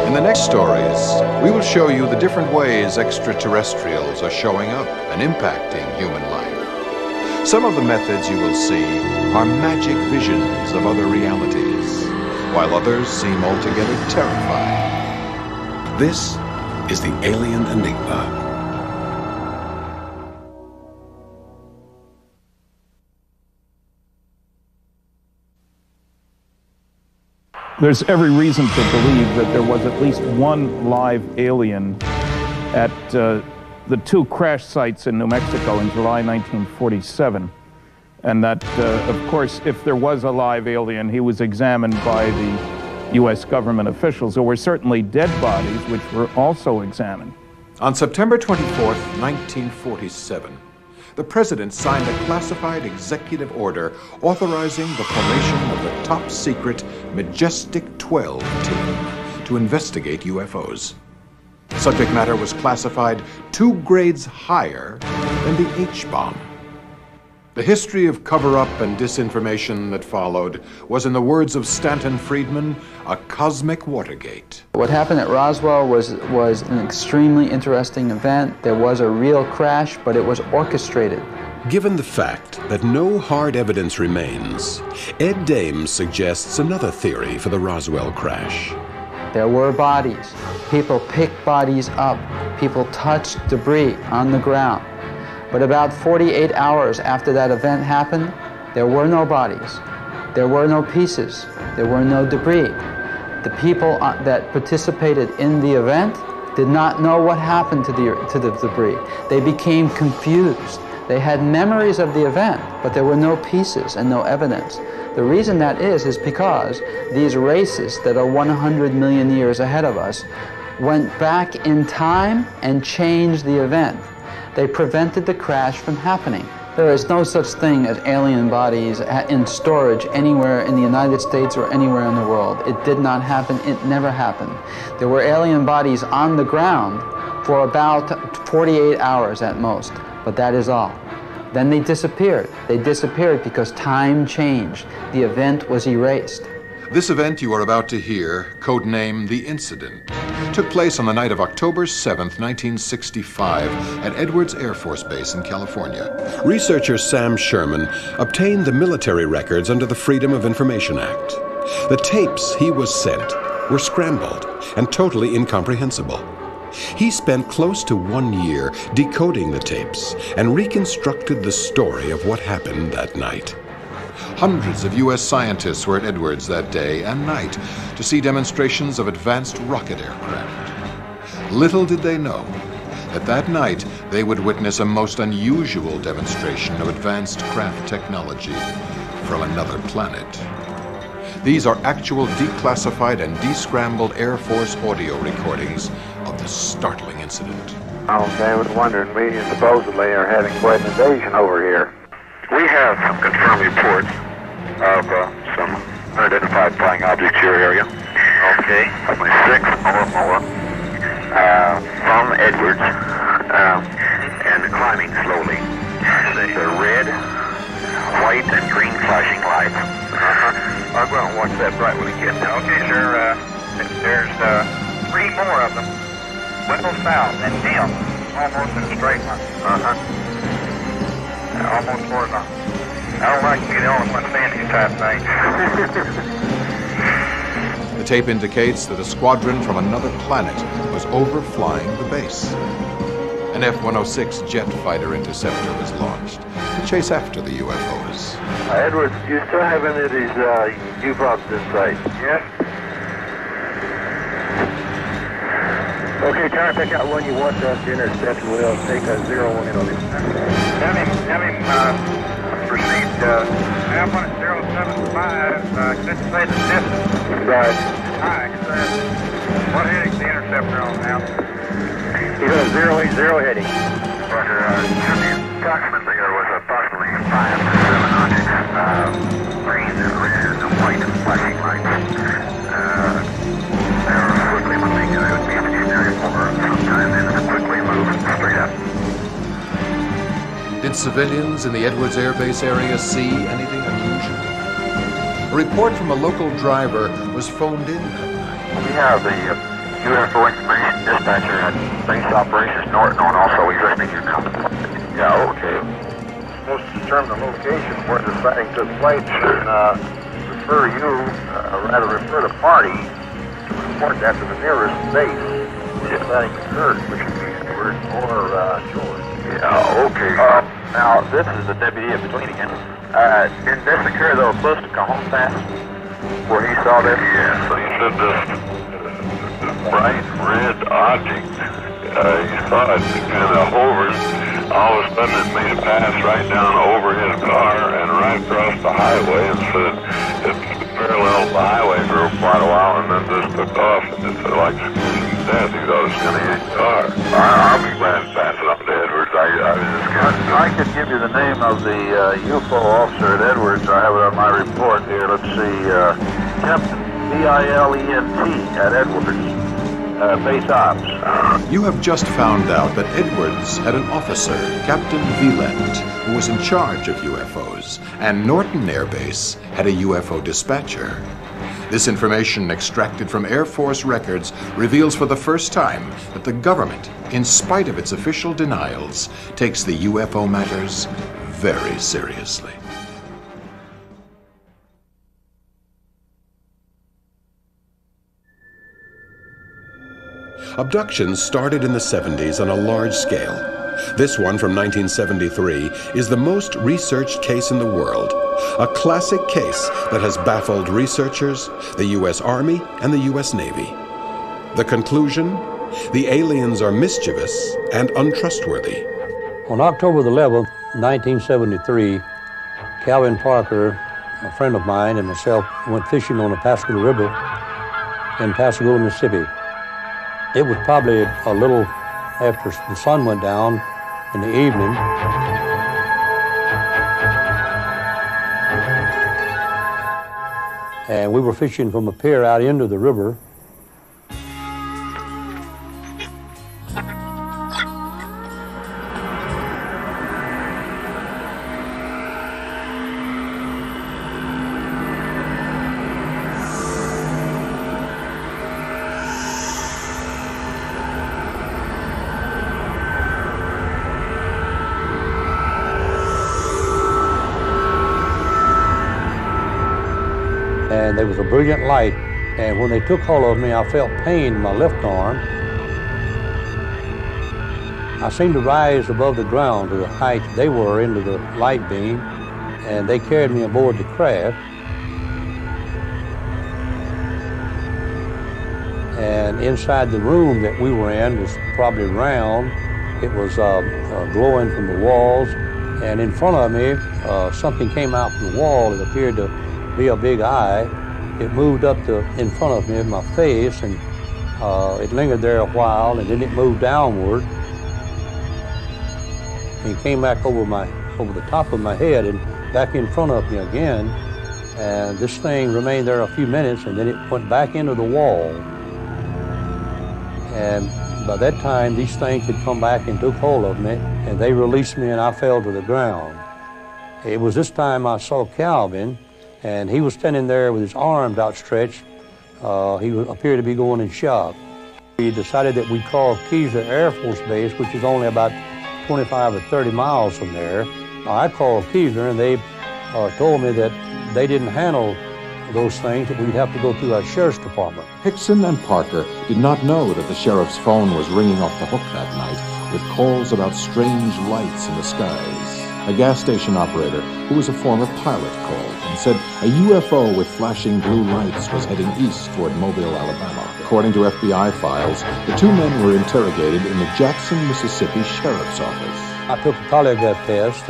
In the next stories, we will show you the different ways extraterrestrials are showing up and impacting human life. Some of the methods you will see are magic visions of other realities, while others seem altogether terrifying. This is the Alien Enigma. There's every reason to believe that there was at least one live alien at the two crash sites in New Mexico in July 1947. And that, of course, if there was a live alien, he was examined by the U.S. government officials. There were certainly dead bodies, which were also examined. On September 24th, 1947, the President signed a classified executive order authorizing the formation of the top-secret Majestic 12 team to investigate UFOs. Subject matter was classified 2 grades higher than the H-bomb. The history of cover-up and disinformation that followed was, in the words of Stanton Friedman, a cosmic Watergate. What happened at Roswell was an extremely interesting event. There was a real crash, but it was orchestrated. Given the fact that no hard evidence remains, Ed Dames suggests another theory for the Roswell crash. There were bodies. People picked bodies up. People touched debris on the ground. But about 48 hours after that event happened, there were no bodies. There were no pieces. There were no debris. The people that participated in the event did not know what happened to the debris. They became confused. They had memories of the event, but there were no pieces and no evidence. The reason that is because these races that are 100 million years ahead of us went back in time and changed the event. They prevented the crash from happening. There is no such thing as alien bodies in storage anywhere in the United States or anywhere in the world. It did not happen. It never happened. There were alien bodies on the ground for about 48 hours at most, but that is all. Then they disappeared. They disappeared because time changed. The event was erased. This event you are about to hear, codenamed The Incident, took place on the night of October 7th, 1965, at Edwards Air Force Base in California. Researcher Sam Sherman obtained the military records under the Freedom of Information Act. The tapes he was sent were scrambled and totally incomprehensible. He spent close to 1 year decoding the tapes and reconstructed the story of what happened that night. Hundreds of U.S. scientists were at Edwards that day and night to see demonstrations of advanced rocket aircraft. Little did they know that that night they would witness a most unusual demonstration of advanced craft technology from another planet. These are actual declassified and descrambled Air Force audio recordings of the startling incident. Okay, I was wondering, we supposedly are having quite an invasion over here. We have some confirmed reports of some unidentified flying objects in your area. Okay. Approximately 6 or more from Edwards and climbing slowly. They're red, white, and green flashing lights. I'll go out and watch that bright when it gets. Okay, sir. There's 3 more of them. Went south and dim, almost in a straight line. Almost horizontal. I don't like to get on with my fancy type thing. The tape indicates that a squadron from another planet was overflying the base. An F-106 jet fighter interceptor was launched to chase after the UFOs. Edwards, do you still have any of these U-boats in sight? Yes. Okay, try to pick out one you want us to intercept, and we'll take a 0-1 in on him. Have him proceed. Have one at 075. Couldn't say the distance. Right. Hi, what heading's the interceptor on now? He's on 080 heading. Approximately, there was approximately 5 to 7 objects. Green and red and white flashing lights. They were quickly moving, and they would be in the area for some time, and quickly move straight up. Did civilians in the Edwards Air Base area see anything unusual? A report from a local driver was phoned in that night. We have the UFO information dispatcher at Base Operations Norton on also. He's listening to your comment. Yeah, okay. Supposed to determine the location where the sighting took place and refer the party to report that to the nearest base where the sighting occurred, which would be Edward or George. Yeah, okay. Now, this is the deputy in between again. Didn't this occur, though, close to Cajon Pass, where he saw this? Yeah, so you said this bright red object, he saw it kind of hovering. All of a sudden it made a pass right down over his car and right across the highway, and so it paralleled the highway for quite a while, and then just took off, and it's like death. He thought it was going to hit his car. I'll be glad to pass it up to Edwards. I could give you the name of the UFO officer at Edwards. I have it on my report here. Let's see, Captain Vilent at Edwards. Base Ops. You have just found out that Edwards had an officer, Captain Vilent, who was in charge of UFOs, and Norton Air Base had a UFO dispatcher. This information extracted from Air Force records reveals for the first time that the government, in spite of its official denials, takes the UFO matters very seriously. Abductions started in the 70s on a large scale. This one from 1973 is the most researched case in the world, a classic case that has baffled researchers, the U.S. Army, and the U.S. Navy. The conclusion? The aliens are mischievous and untrustworthy. On October the 11th, 1973, Calvin Parker, a friend of mine, and myself went fishing on the Pascagoula River in Pascagoula, Mississippi. It was probably a little after the sun went down in the evening. And we were fishing from a pier out into the river. And there was a brilliant light, and when they took hold of me, I felt pain in my left arm. I seemed to rise above the ground to the height they were into the light beam, and they carried me aboard the craft. And inside the room that we were in was probably round. It was glowing from the walls, and in front of me, something came out from the wall. It appeared to be a big eye. It moved up in front of me in my face, and it lingered there a while, and then it moved downward. And it came back over the top of my head and back in front of me again. And this thing remained there a few minutes, and then it went back into the wall. And by that time, these things had come back and took hold of me, and they released me, and I fell to the ground. It was this time I saw Calvin, and he was standing there with his arms outstretched. He appeared to be going in shock. We decided that we'd call Keesler Air Force Base, which is only about 25 or 30 miles from there. I called Keesler, and they told me that they didn't handle those things, that we'd have to go through our sheriff's department. Hickson and Parker did not know that the sheriff's phone was ringing off the hook that night with calls about strange lights in the skies. A gas station operator, who was a former pilot, called and said a UFO with flashing blue lights was heading east toward Mobile, Alabama. According to FBI files, the two men were interrogated in the Jackson, Mississippi Sheriff's Office. I took a polygraph test,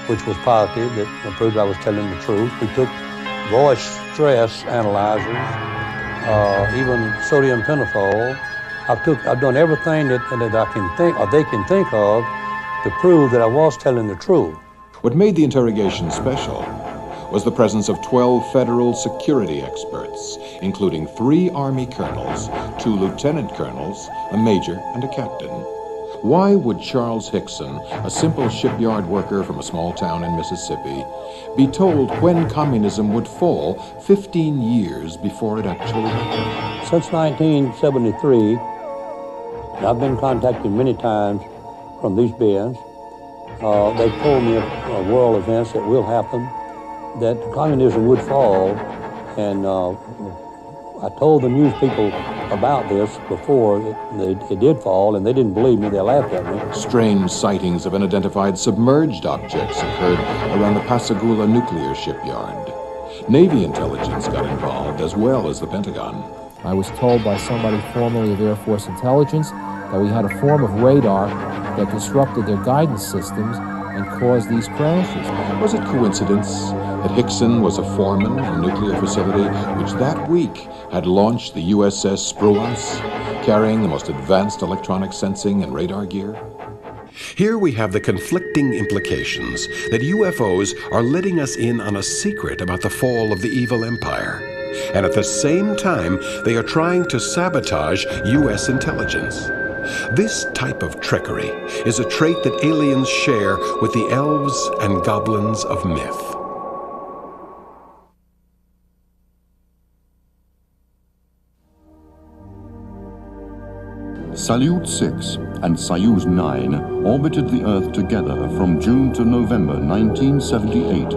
which was positive, that proved I was telling the truth. We took voice stress analyzers, even sodium pentothal. I've done everything that I can think, or they can think of, to prove that I was telling the truth. What made the interrogation special was the presence of 12 federal security experts, including 3 Army colonels, 2 lieutenant colonels, a major, and a captain. Why would Charles Hickson, a simple shipyard worker from a small town in Mississippi, be told when communism would fall 15 years before it actually happened? Since 1973, I've been contacted many times from these beings. They told me of world events that will happen, that communism would fall, and I told the news people about this before it did fall, and they didn't believe me. They laughed at me. Strange sightings of unidentified submerged objects occurred around the Pascagoula nuclear shipyard. Navy intelligence got involved, as well as the Pentagon. I was told by somebody formerly of Air Force Intelligence that we had a form of radar that disrupted their guidance systems and caused these crashes. Was it coincidence that Hickson was a foreman in a nuclear facility which that week had launched the USS Spruance, carrying the most advanced electronic sensing and radar gear? Here we have the conflicting implications that UFOs are letting us in on a secret about the fall of the evil empire. And at the same time, they are trying to sabotage U.S. intelligence. This type of trickery is a trait that aliens share with the elves and goblins of myth. Salyut 6 and Soyuz 9 orbited the Earth together from June to November 1978.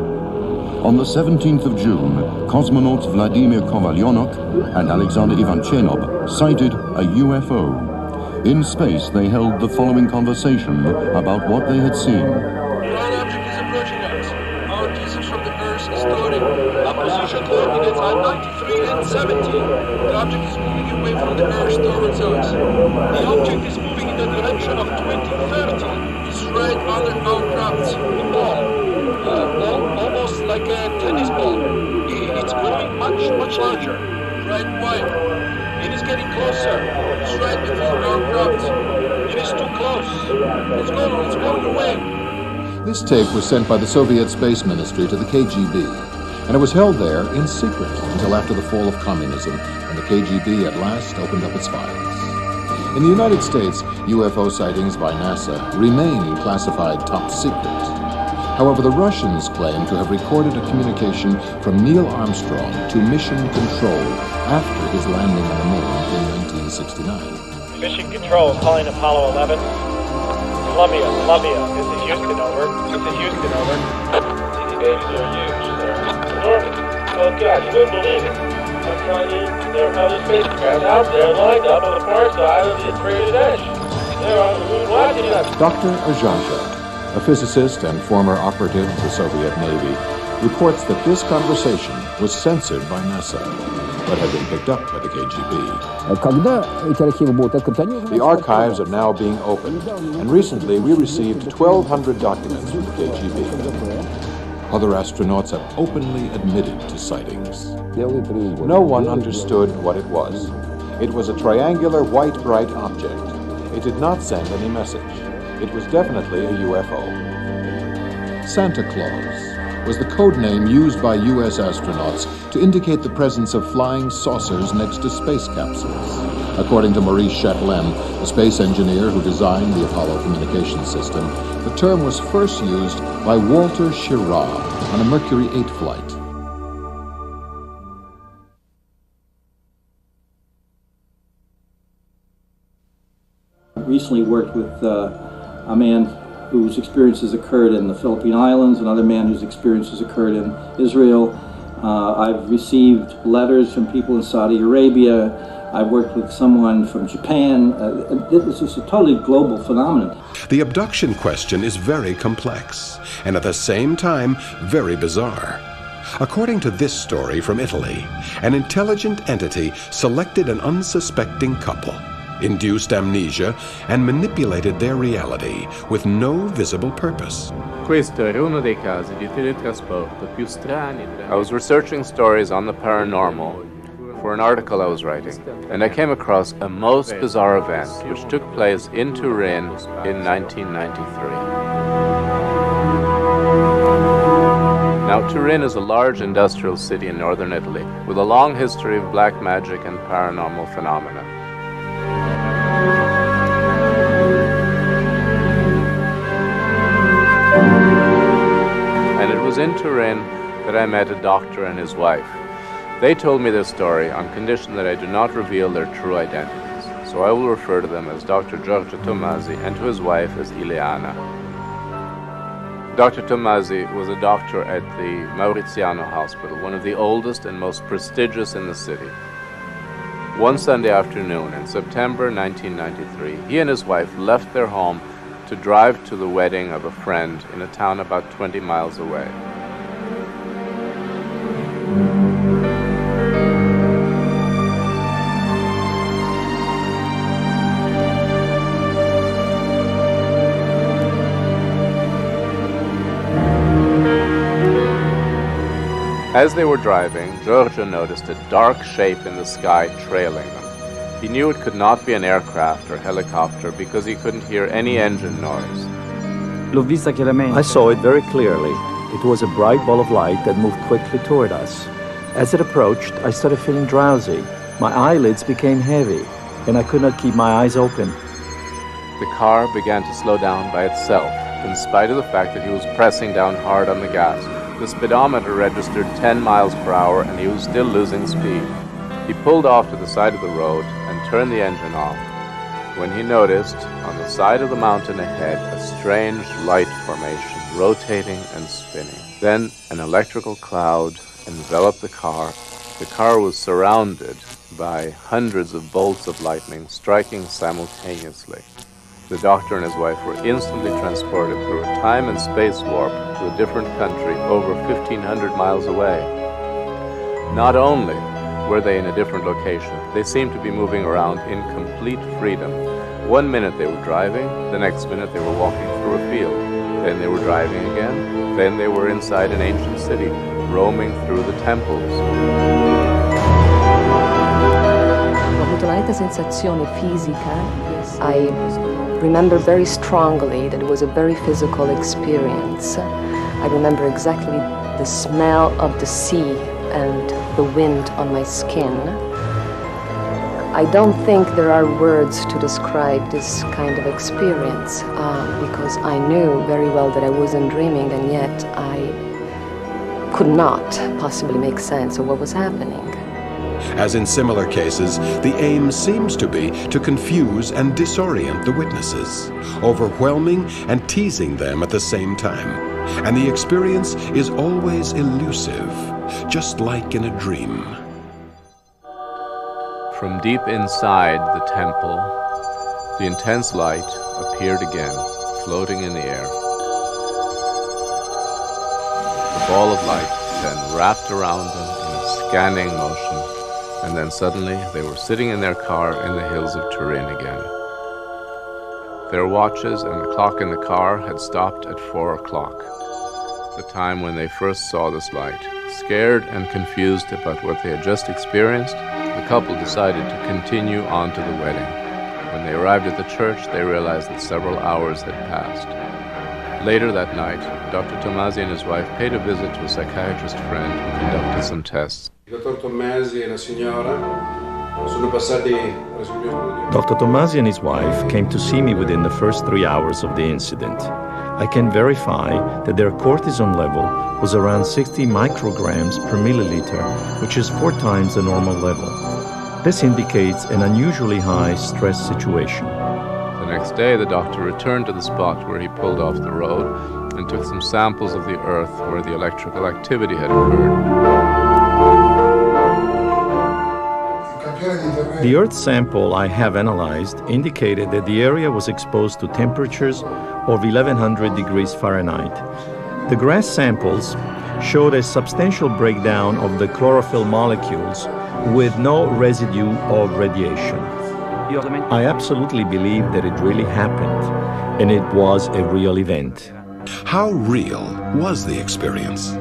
On the 17th of June, cosmonauts Vladimir Kovalyonok and Alexander Ivanchenov sighted a UFO. In space, they held the following conversation about what they had seen. An object is approaching us. Our distance from the Earth is starting. Our position coordinates are 93 and 70. The object is moving away from the Earth towards us. The object is moving in the direction of 2030. It's right under our craft. A ball, almost like a tennis ball. It's growing much larger. Right wide. It is getting closer. It's right before our craft. It is too close. It's going away. This tape was sent by the Soviet Space Ministry to the KGB, and it was held there in secret until after the fall of communism, when the KGB at last opened up its files. In the United States, UFO sightings by NASA remain classified top secret. However, the Russians claim to have recorded a communication from Neil Armstrong to Mission Control after his landing on the moon in 1969. Mission Control calling Apollo 11. Columbia, this is Houston, over. This is Houston, over. These babies are huge, they're enormous. Oh God, you wouldn't believe it. I'm telling you, there are other spacecraft out there lined up on the far side of the created edge. They're on the moon watching us. Dr. Azhaja, a physicist and former operative of the Soviet Navy, reports that this conversation was censored by NASA, but had been picked up by the KGB. The archives are now being opened, and recently we received 1,200 documents from the KGB. Other astronauts have openly admitted to sightings. No one understood what it was. It was a triangular white bright object. It did not send any message. It was definitely a UFO. Santa Claus was the code name used by U.S. astronauts to indicate the presence of flying saucers next to space capsules. According to Maurice Chatelain, the space engineer who designed the Apollo communication system, the term was first used by Walter Schirra on a Mercury 8 flight. I recently worked with a man whose experiences occurred in the Philippine Islands, another man whose experiences occurred in Israel. I've received letters from people in Saudi Arabia. I've worked with someone from Japan. This is a totally global phenomenon. The abduction question is very complex, and at the same time, very bizarre. According to this story from Italy, an intelligent entity selected an unsuspecting couple, induced amnesia, and manipulated their reality with no visible purpose. Questo era uno dei casi di teletrasporto più strani. I was researching stories on the paranormal for an article I was writing, and I came across a most bizarre event which took place in Turin in 1993. Now, Turin is a large industrial city in northern Italy with a long history of black magic and paranormal phenomena. And it was in Turin that I met a doctor and his wife. They told me their story on condition that I do not reveal their true identities, so I will refer to them as Dr. Giorgio Tomasi and to his wife as Ileana. Dr. Tomasi was a doctor at the Mauriziano Hospital, one of the oldest and most prestigious in the city. One Sunday afternoon in September 1993, he and his wife left their home to drive to the wedding of a friend in a town about 20 miles away. As they were driving, Giorgio noticed a dark shape in the sky trailing them. He knew it could not be an aircraft or helicopter because he couldn't hear any engine noise. I saw it very clearly. It was a bright ball of light that moved quickly toward us. As it approached, I started feeling drowsy. My eyelids became heavy, and I could not keep my eyes open. The car began to slow down by itself, in spite of the fact that he was pressing down hard on the gas. The speedometer registered 10 miles per hour, and he was still losing speed. He pulled off to the side of the road and turned the engine off. when he noticed on the side of the mountain ahead a strange light formation rotating and spinning. Then an electrical cloud enveloped the car. The car was surrounded by hundreds of bolts of lightning striking simultaneously. The doctor and his wife were instantly transported through a time and space warp to a different country over 1,500 miles away. Not only were they in a different location, they seemed to be moving around in complete freedom. 1 minute they were driving, the next minute they were walking through a field. Then they were driving again, then they were inside an ancient city, roaming through the temples. Ho avuto una netta sensazione fisica. I remember very strongly that it was a very physical experience. I remember exactly the smell of the sea and the wind on my skin. I don't think there are words to describe this kind of experience because I knew very well that I wasn't dreaming, and yet I could not possibly make sense of what was happening. As in similar cases, the aim seems to be to confuse and disorient the witnesses, overwhelming and teasing them at the same time. And the experience is always elusive, just like in a dream. From deep inside the temple, the intense light appeared again, floating in the air. The ball of light then wrapped around them in a scanning motion, and then suddenly they were sitting in their car in the hills of Turin again. Their watches and the clock in the car had stopped at 4 o'clock, the time when they first saw this light. Scared and confused about what they had just experienced, the couple decided to continue on to the wedding. When they arrived at the church, they realized that several hours had passed. Later that night, Dr. Tomasi and his wife paid a visit to a psychiatrist friend who conducted some tests. Dr. Tomasi and la signora sono passati presso il mio. Dr. Tomasi and his wife came to see me within the first 3 hours of the incident. I can verify that their cortisone level was around 60 micrograms per milliliter, which is 4 times the normal level. This indicates an unusually high stress situation. The next day, the doctor returned to the spot where he pulled off the road and took some samples of the earth where the electrical activity had occurred. The earth sample I have analyzed indicated that the area was exposed to temperatures of 1100 degrees Fahrenheit. The grass samples showed a substantial breakdown of the chlorophyll molecules with no residue of radiation. I absolutely believe that it really happened, and it was a real event. How real was the experience?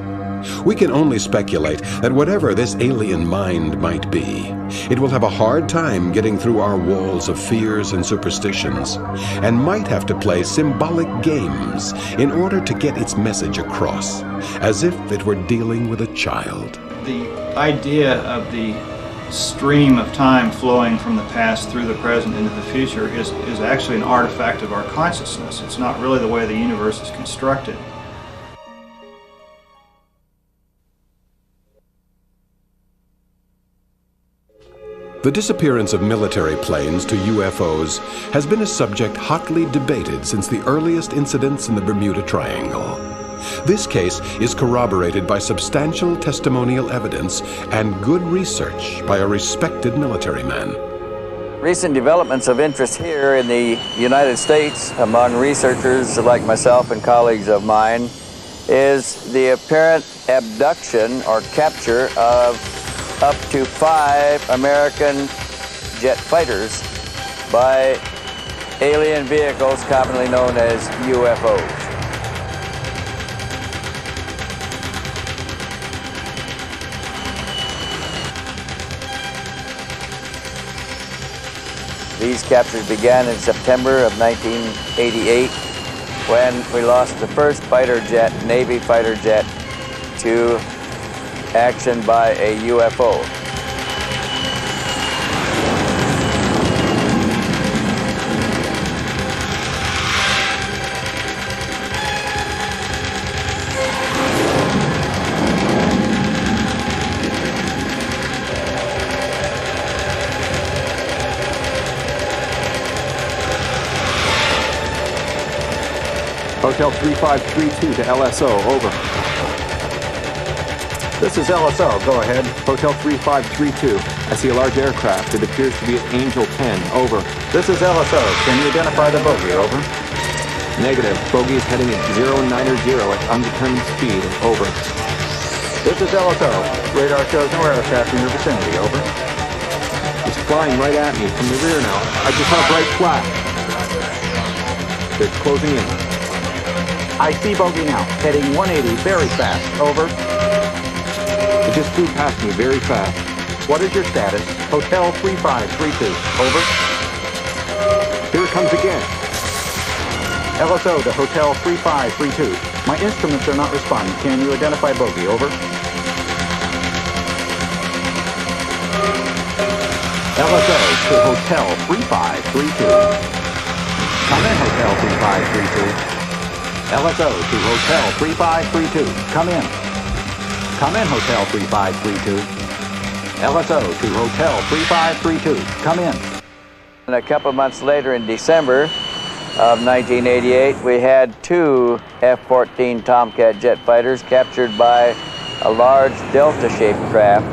We can only speculate that whatever this alien mind might be, it will have a hard time getting through our walls of fears and superstitions, and might have to play symbolic games in order to get its message across, as if it were dealing with a child. The idea of the stream of time flowing from the past through the present into the future is actually an artifact of our consciousness. It's not really the way the universe is constructed. The disappearance of military planes to UFOs has been a subject hotly debated since the earliest incidents in the Bermuda Triangle. This case is corroborated by substantial testimonial evidence and good research by a respected military man. Recent developments of interest here in the United States among researchers like myself and colleagues of mine is the apparent abduction or capture of up to 5 American jet fighters by alien vehicles commonly known as UFOs. These captures began in September of 1988 when we lost the first fighter jet, Navy fighter jet, to action by a UFO. Hotel 3532 to LSO, over. This is LSO, go ahead. Hotel 3532. I see a large aircraft. It appears to be at Angel 10, over. This is LSO. Can you identify the bogey, over? Negative. Bogey is heading at 090 at undetermined speed, over. This is LSO. Radar shows no aircraft in your vicinity, over. It's flying right at me from the rear now. I just have a bright flash. It's closing in. I see bogey now, heading 180, very fast, over. It just flew past me very fast. What is your status? Hotel 3532, over. Here it comes again. LSO to Hotel 3532. My instruments are not responding. Can you identify bogey, over? LSO to Hotel 3532. Come in, Hotel 3532. LSO to Hotel 3532. Come in. Come in, Hotel 3532. LSO to Hotel 3532. Come in. And a couple months later, in December of 1988, we had two F-14 Tomcat jet fighters captured by a large Delta-shaped craft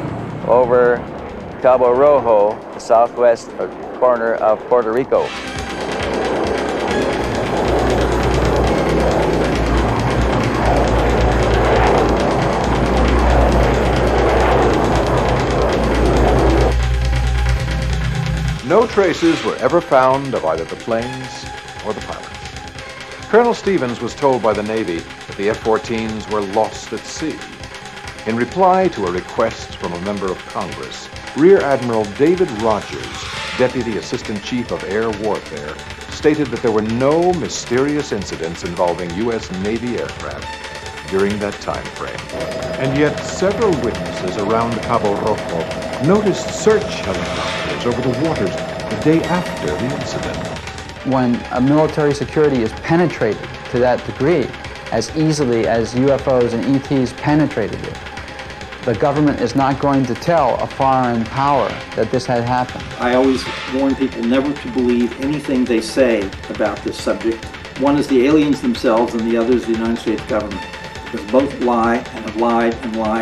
over Cabo Rojo, the southwest corner of Puerto Rico. No traces were ever found of either the planes or the pilots. Colonel Stevens was told by the Navy that the F-14s were lost at sea. In reply to a request from a member of Congress, Rear Admiral David Rogers, Deputy Assistant Chief of Air Warfare, stated that there were no mysterious incidents involving U.S. Navy aircraft during that time frame. And yet several witnesses around Cabo Rojo noticed search helicopters over the waters the day after the incident. When a military security is penetrated to that degree, as easily as UFOs and ETs penetrated it, the government is not going to tell a foreign power that this had happened. I always warn people never to believe anything they say about this subject. One is the aliens themselves and the other is the United States government, because both lie and have lied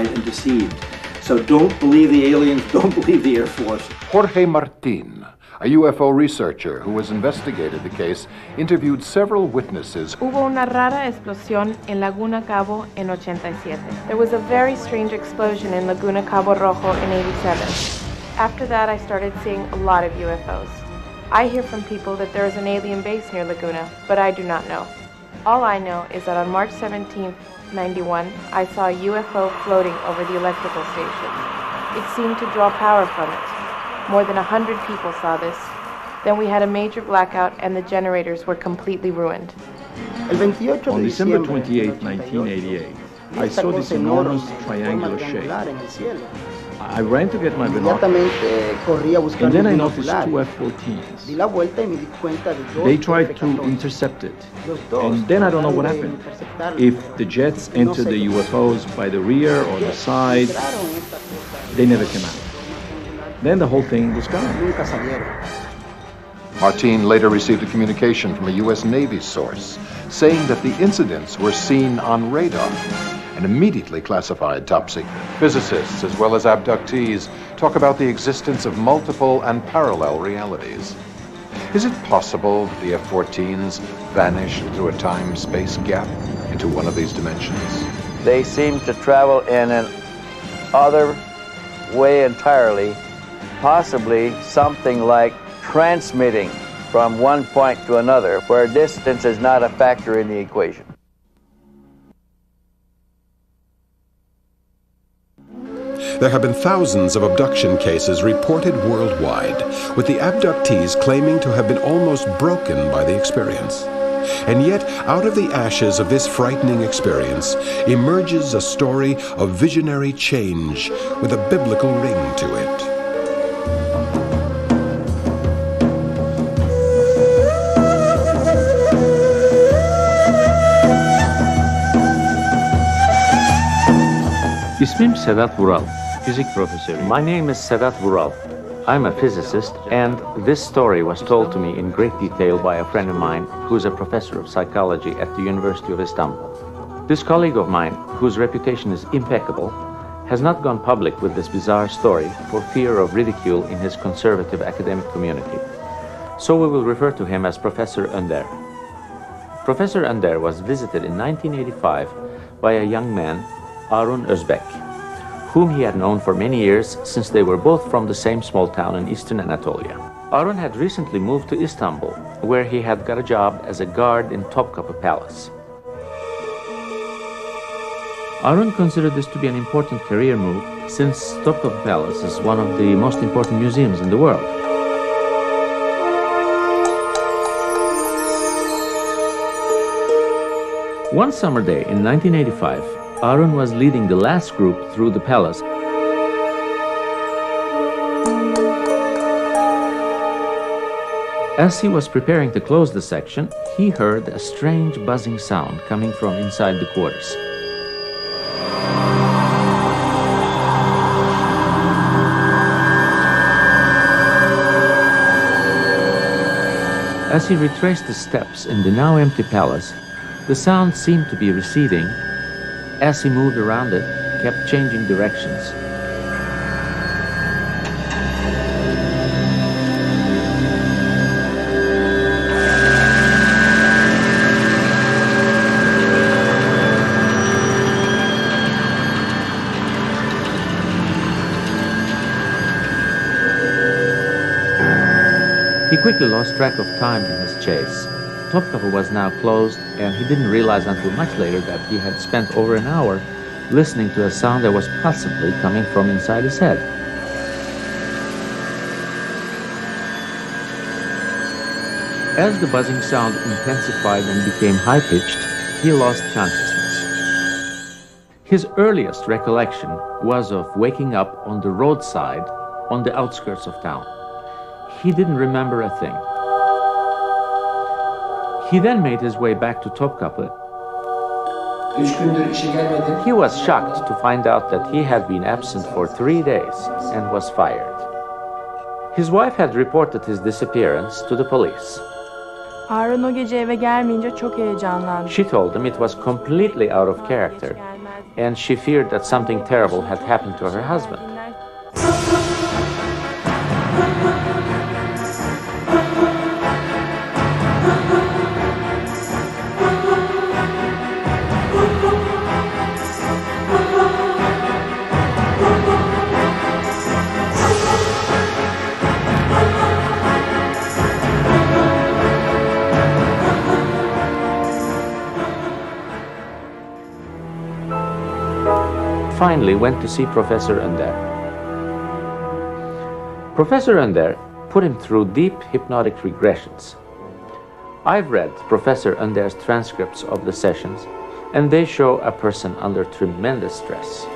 and deceived. So don't believe the aliens, don't believe the Air Force. Jorge Martin, a UFO researcher who has investigated the case, interviewed several witnesses. Hubo una rara explosión en Laguna Cabo en 87. There was a very strange explosion in Laguna Cabo Rojo in 87. After that, I started seeing a lot of UFOs. I hear from people that there is an alien base near Laguna, but I do not know. All I know is that on March 17th, 91, I saw a UFO floating over the electrical station. It seemed to draw power from it. More than 100 people saw this. Then we had a major blackout and the generators were completely ruined. On December 28, 1988, I saw this enormous triangular shape. I ran to get my binoculars, and then I noticed two F-14s. They tried to intercept it, and then I don't know what happened. If the jets entered the UFOs by the rear or the side, they never came out. Then the whole thing was gone. Martin later received a communication from a U.S. Navy source saying that the incidents were seen on radar and immediately classified top secret. Physicists, as well as abductees, talk about the existence of multiple and parallel realities. Is it possible that the F-14s vanished through a time-space gap into one of these dimensions? They seem to travel in an other way entirely, possibly something like transmitting from one point to another, where distance is not a factor in the equation. There have been thousands of abduction cases reported worldwide, with the abductees claiming to have been almost broken by the experience. And yet, out of the ashes of this frightening experience emerges a story of visionary change with a biblical ring to it. İsmim Sedat Vural, fizik profesörüyüm. My name is Sedat Vural. I'm a physicist, and this story was told to me in great detail by a friend of mine who's a professor of psychology at the University of Istanbul. This colleague of mine, whose reputation is impeccable, has not gone public with this bizarre story for fear of ridicule in his conservative academic community. So we will refer to him as Professor Önder. Professor Önder was visited in 1985 by a young man, Arun Özbek, whom he had known for many years since they were both from the same small town in eastern Anatolia. Arun had recently moved to Istanbul, where he had got a job as a guard in Topkapı Palace. Arun considered this to be an important career move, since Topkapı Palace is one of the most important museums in the world. One summer day in 1985, Arun was leading the last group through the palace. As he was preparing to close the section, he heard a strange buzzing sound coming from inside the quarters. As he retraced the steps in the now empty palace, the sound seemed to be receding. As he moved around it, kept changing directions. He quickly lost track of time in his chase. Topkapı was now closed, and he didn't realize until much later that he had spent over an hour listening to a sound that was possibly coming from inside his head. As the buzzing sound intensified and became high-pitched, he lost consciousness. His earliest recollection was of waking up on the roadside on the outskirts of town. He didn't remember a thing. He then made his way back to Topkapı. He was shocked to find out that he had been absent for 3 days and was fired. His wife had reported his disappearance to the police. Arun o gece eve gelmeyince çok heyecanlandı. She told him it was completely out of character, and she feared that something terrible had happened to her husband. Finally went to see Professor Önder. Professor Önder put him through deep hypnotic regressions. I've read Professor Önder's transcripts of the sessions, and they show a person under tremendous stress.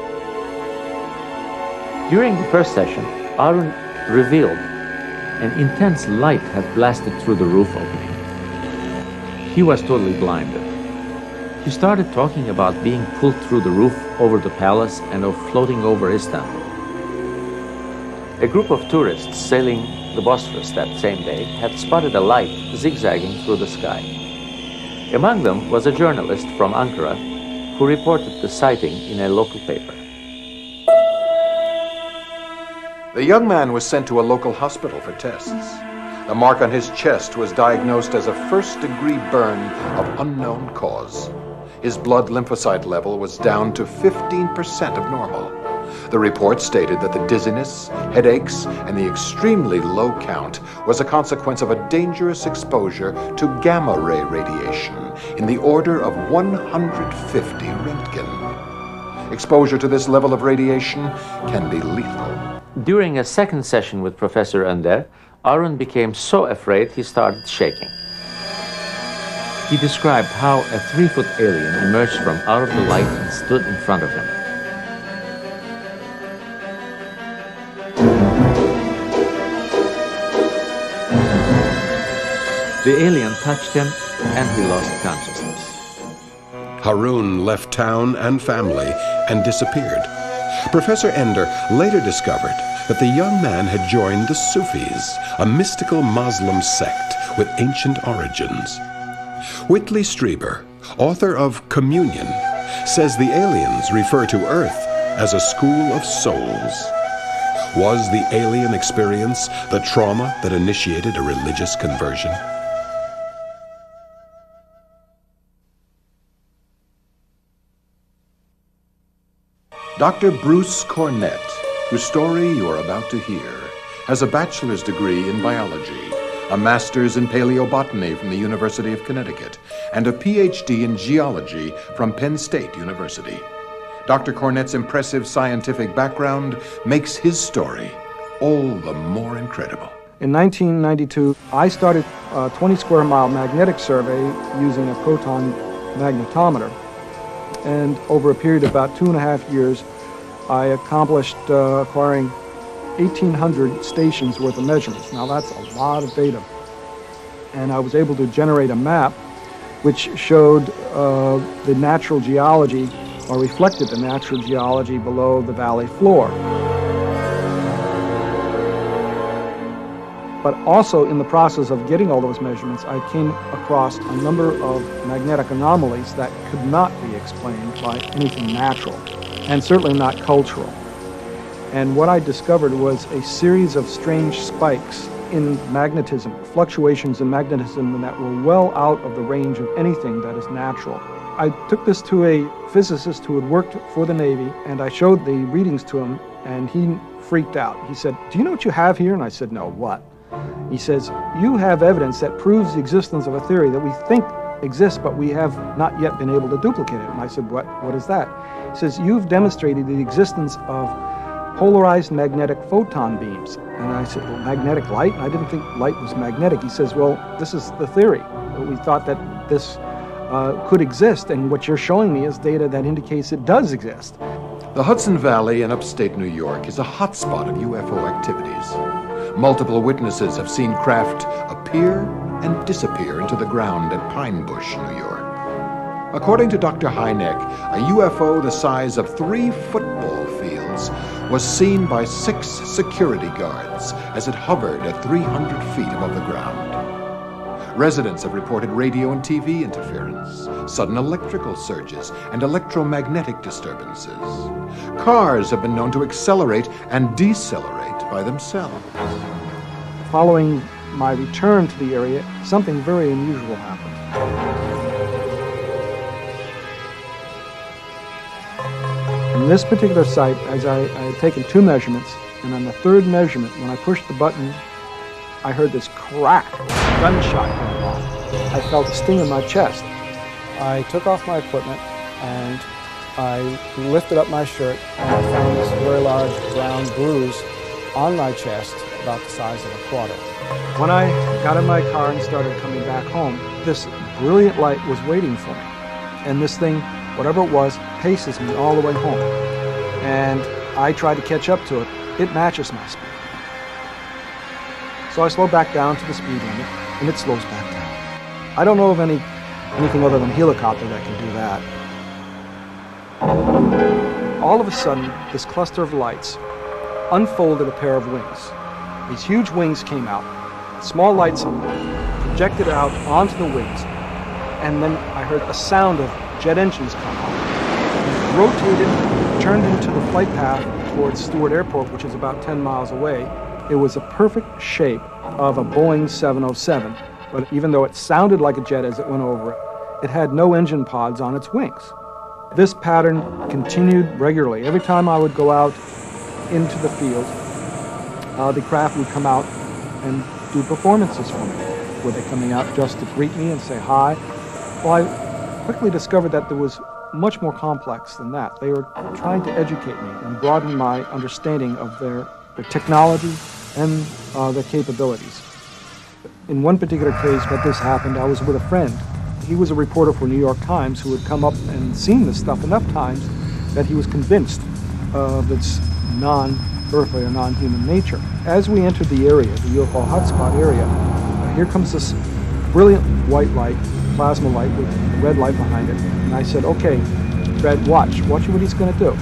During the first session, Arun revealed an intense light had blasted through the roof opening. He was totally blinded. He started talking about being pulled through the roof over the palace and of floating over Istanbul. A group of tourists sailing the Bosphorus that same day had spotted a light zigzagging through the sky. Among them was a journalist from Ankara who reported the sighting in a local paper. The young man was sent to a local hospital for tests. The mark on his chest was diagnosed as a first-degree burn of unknown cause. His blood lymphocyte level was down to 15% of normal. The report stated that the dizziness, headaches, and the extremely low count was a consequence of a dangerous exposure to gamma ray radiation in the order of 150 Röntgen. Exposure to this level of radiation can be lethal. During a second session with Professor Önder, Arun became so afraid he started shaking. He described how a 3-foot alien emerged from out of the light and stood in front of him. The alien touched him and he lost consciousness. Harun left town and family and disappeared. Professor Ender later discovered that the young man had joined the Sufis, a mystical Muslim sect with ancient origins. Whitley Strieber, author of Communion, says the aliens refer to Earth as a school of souls. Was the alien experience the trauma that initiated a religious conversion? Dr. Bruce Cornett, whose story you are about to hear, has a bachelor's degree in biology, a master's in paleobotany from the University of Connecticut, and a PhD in geology from Penn State University. Dr. Cornett's impressive scientific background makes his story all the more incredible. In 1992, I started a 20-square-mile magnetic survey using a proton magnetometer. And over a period of about 2.5 years, I accomplished acquiring 1,800 stations worth of measurements. Now that's a lot of data. And I was able to generate a map which showed the natural geology, or reflected the natural geology below the valley floor. But also in the process of getting all those measurements, I came across a number of magnetic anomalies that could not be explained by anything natural, and certainly not cultural. And what I discovered was a series of strange spikes in magnetism, fluctuations in magnetism that were well out of the range of anything that is natural. I took this to a physicist who had worked for the Navy, and I showed the readings to him, and he freaked out. He said, "Do you know what you have here?" And I said, "No, what?" He says, "You have evidence that proves the existence of a theory that we think exists, but we have not yet been able to duplicate it." And I said, what is that? He says, "You've demonstrated the existence of polarized magnetic photon beams." And I said, "Well, magnetic light?" And I didn't think light was magnetic. He says, "Well, this is the theory. We thought that this could exist, and what you're showing me is data that indicates it does exist." The Hudson Valley in upstate New York is a hotspot of UFO activities. Multiple witnesses have seen craft appear and disappear into the ground at Pine Bush, New York. According to Dr. Hynek, a UFO the size of 3 football fields was seen by 6 security guards as it hovered at 300 feet above the ground. Residents have reported radio and TV interference, sudden electrical surges, and electromagnetic disturbances. Cars have been known to accelerate and decelerate by themselves. Following my return to the area, something very unusual happened. In this particular site, as I had taken 2 measurements, and on the 3rd measurement, when I pushed the button, I heard this crack, gunshot going off. I felt a sting in my chest. I took off my equipment and I lifted up my shirt and I found this very large brown bruise on my chest about the size of a quarter. When I got in my car and started coming back home, this brilliant light was waiting for me. And this thing, whatever it was, paces me all the way home. And I tried to catch up to it. It matches my speed. So I slow back down to the speed limit, and it slows back down. I don't know of anything other than a helicopter that can do that. All of a sudden, this cluster of lights unfolded a pair of wings. These huge wings came out, small lights projected out onto the wings, and then I heard a sound of jet engines come out. It rotated, turned into the flight path towards Stewart Airport, which is about 10 miles away. It was a perfect shape of a Boeing 707, but even though it sounded like a jet as it went over it, it had no engine pods on its wings. This pattern continued regularly. Every time I would go out into the field, the craft would come out and do performances for me. Were they coming out just to greet me and say hi? Well, I quickly discovered that there was much more complex than that. They were trying to educate me and broaden my understanding of their technology and their capabilities. In one particular case, when this happened, I was with a friend. He was a reporter for New York Times who had come up and seen this stuff enough times that he was convinced of its non-earthly or non-human nature. As we entered the area, the UFO hotspot area, here comes this brilliant white light, plasma light with a red light behind it. And I said, "Okay, Fred, watch what he's going to do."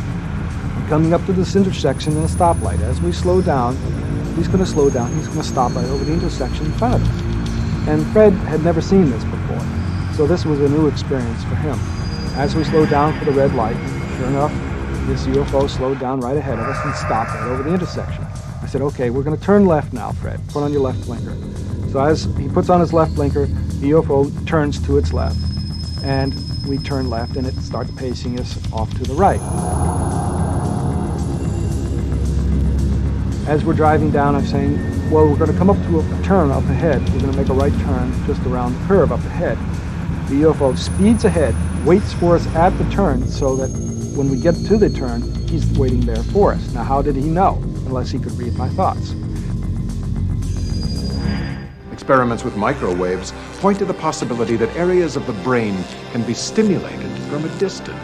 coming up to this intersection in a stoplight. As we slow down, he's going to slow down. He's going to stop right over the intersection in front of him. And Fred had never seen this before, so this was a new experience for him. As we slowed down for the red light, sure enough, this UFO slowed down right ahead of us and stopped right over the intersection. I said, okay, we're going to turn left now, Fred. Put on your left blinker. So as he puts on his left blinker, the UFO turns to its left, and we turn left, and it starts pacing us off to the right. As we're driving down, I'm saying, well, we're going to come up to a turn up ahead. We're going to make a right turn just around the curve up ahead. The UFO speeds ahead, waits for us at the turn so that when we get to the turn, he's waiting there for us. Now, how did he know? Unless he could read my thoughts. Experiments with microwaves point to the possibility that areas of the brain can be stimulated from a distance.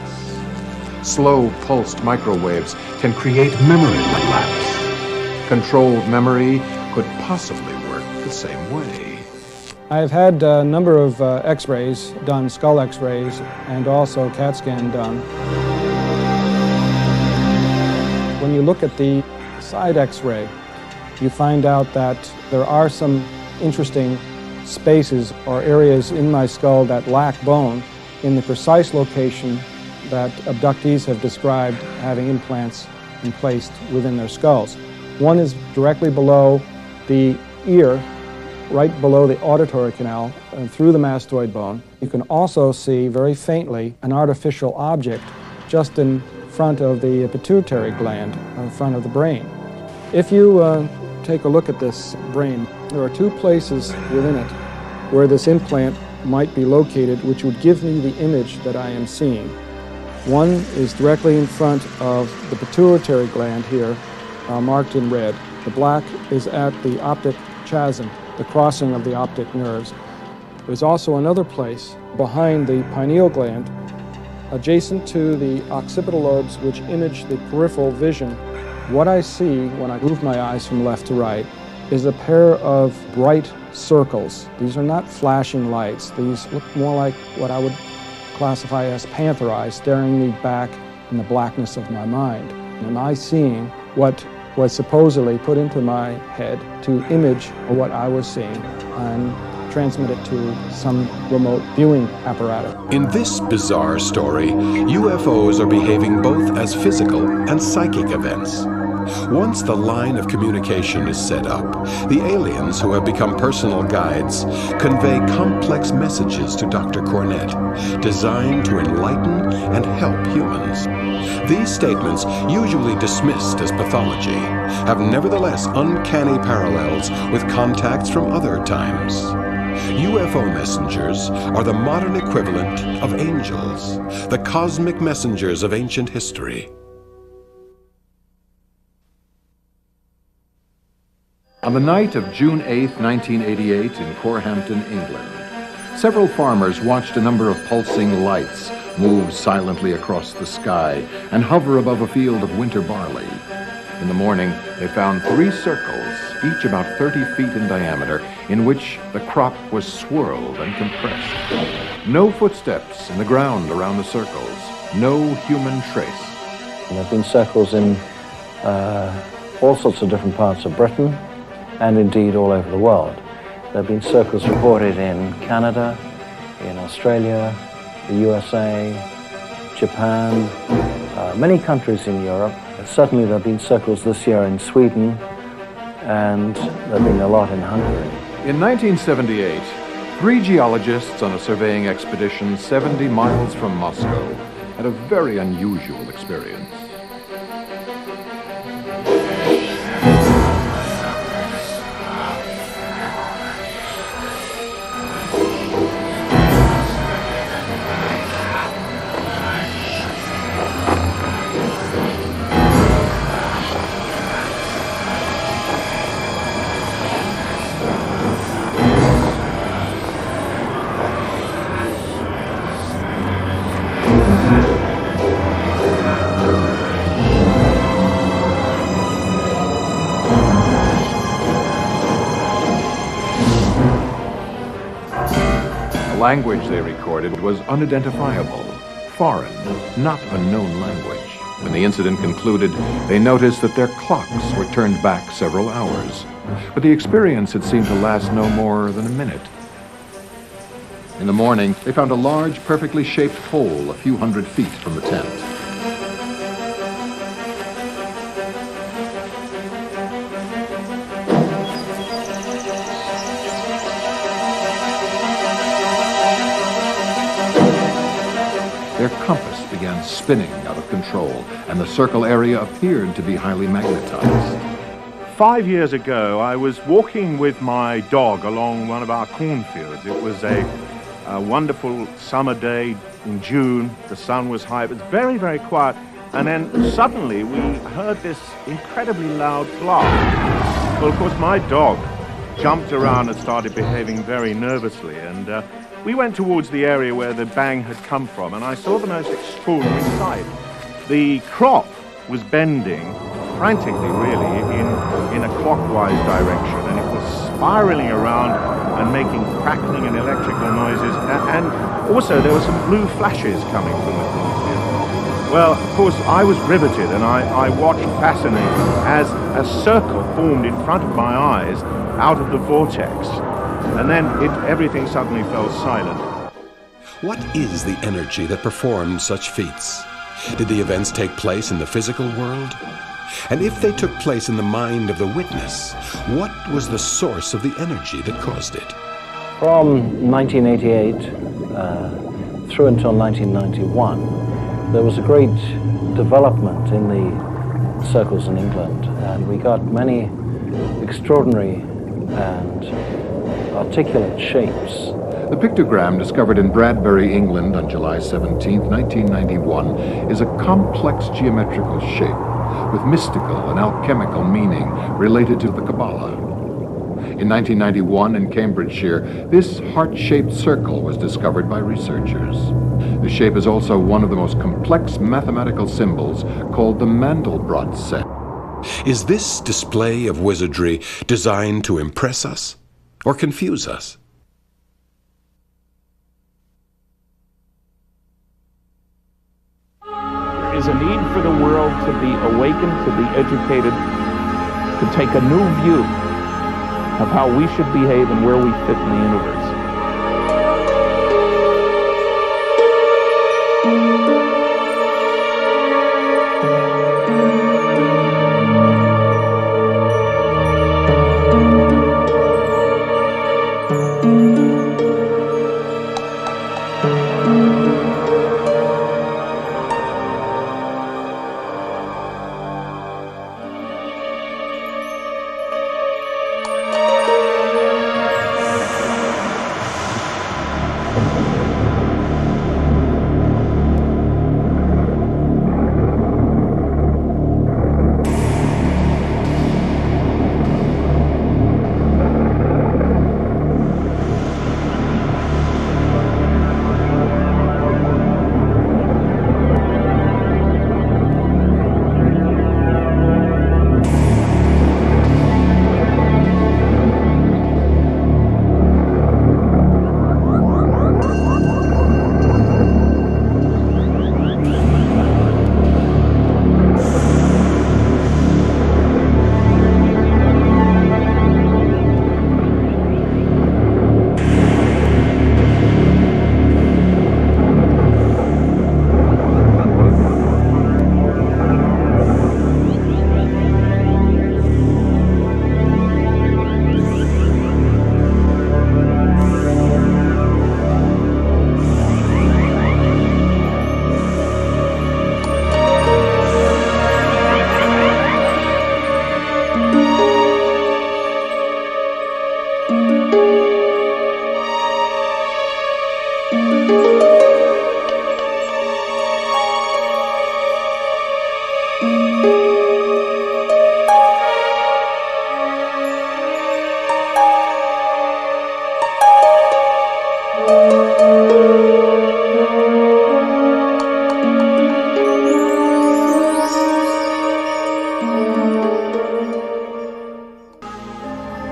Slow pulsed microwaves can create memory lapse. Controlled memory could possibly work the same way. I've had a number of x-rays done, skull x-rays, and also CAT scan done. When you look at the side x-ray, you find out that there are some interesting spaces or areas in my skull that lack bone in the precise location that abductees have described having implants placed within their skulls. One is directly below the ear, right below the auditory canal, and through the mastoid bone. You can also see very faintly an artificial object just in front of the pituitary gland, in front of the brain. If you take a look at this brain, there are two places within it where this implant might be located, which would give me the image that I am seeing. One is directly in front of the pituitary gland here, marked in red. The black is at the optic chiasm, the crossing of the optic nerves. There's also another place behind the pineal gland, adjacent to the occipital lobes, which image the peripheral vision. What I see when I move my eyes from left to right is a pair of bright circles. These are not flashing lights. These look more like what I would classify as panther eyes, staring me back in the blackness of my mind. Am I seeing what was supposedly put into my head to image what I was seeing and transmit it to some remote viewing apparatus? In this bizarre story, UFOs are behaving both as physical and psychic events. Once the line of communication is set up, the aliens, who have become personal guides, convey complex messages to Dr. Cornett, designed to enlighten and help humans. These statements, usually dismissed as pathology, have nevertheless uncanny parallels with contacts from other times. UFO messengers are the modern equivalent of angels, the cosmic messengers of ancient history. On the night of June 8, 1988, in Corhampton, England, several farmers watched a number of pulsing lights move silently across the sky and hover above a field of winter barley. In the morning, they found 3 circles, each about 30 feet in diameter, in which the crop was swirled and compressed. No footsteps in the ground around the circles, no human trace. There have been circles in all sorts of different parts of Britain, and indeed all over the world. There have been circles reported in Canada, in Australia, the USA, Japan, many countries in Europe. Certainly there have been circles this year in Sweden, and there have been a lot in Hungary. In 1978, 3 geologists on a surveying expedition 70 miles from Moscow had a very unusual experience. The language they recorded was unidentifiable, foreign, not a known language. When the incident concluded, they noticed that their clocks were turned back several hours. But the experience had seemed to last no more than a minute. In the morning, they found a large, perfectly shaped hole a few hundred feet from the tent. Their compass began spinning out of control, and the circle area appeared to be highly magnetized. 5 years ago, I was walking with my dog along one of our cornfields. It was a wonderful summer day in June. The sun was high. It was very, very quiet. And then suddenly we heard this incredibly loud blast. Well, of course, my dog jumped around and started behaving very nervously. And we went towards the area where the bang had come from, and I saw the most extraordinary sight. The crop was bending frantically, really, in a clockwise direction, and it was spiraling around and making crackling and electrical noises, and also there were some blue flashes coming from the cornfield. Well, of course, I was riveted, and I watched fascinated as a circle formed in front of my eyes out of the vortex, and then everything suddenly fell silent. What is the energy that performed such feats? Did the events take place in the physical world? And if they took place in the mind of the witness, what was the source of the energy that caused it? From 1988 through until 1991, there was a great development in the circles in England, and we got many extraordinary and articulate shapes. The pictogram discovered in Bradbury, England on July 17, 1991, is a complex geometrical shape with mystical and alchemical meaning related to the Kabbalah. In 1991 in Cambridgeshire, this heart-shaped circle was discovered by researchers. The shape is also one of the most complex mathematical symbols called the Mandelbrot set. Is this display of wizardry designed to impress us or confuse us? There is a need for the world to be awakened, to be educated, to take a new view of how we should behave and where we fit in the universe.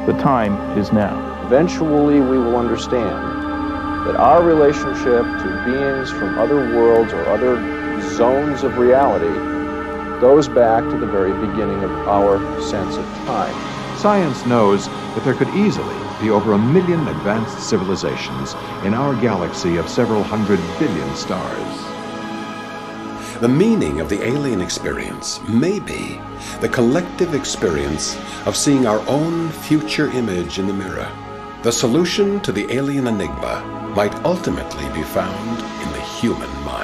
The time is now. Eventually we will understand that our relationship to beings from other worlds or other zones of reality goes back to the very beginning of our sense of time. Science knows that there could easily be over 1 million advanced civilizations in our galaxy of several 100 billion stars. The meaning of the alien experience may be the collective experience of seeing our own future image in the mirror. The solution to the alien enigma might ultimately be found in the human mind.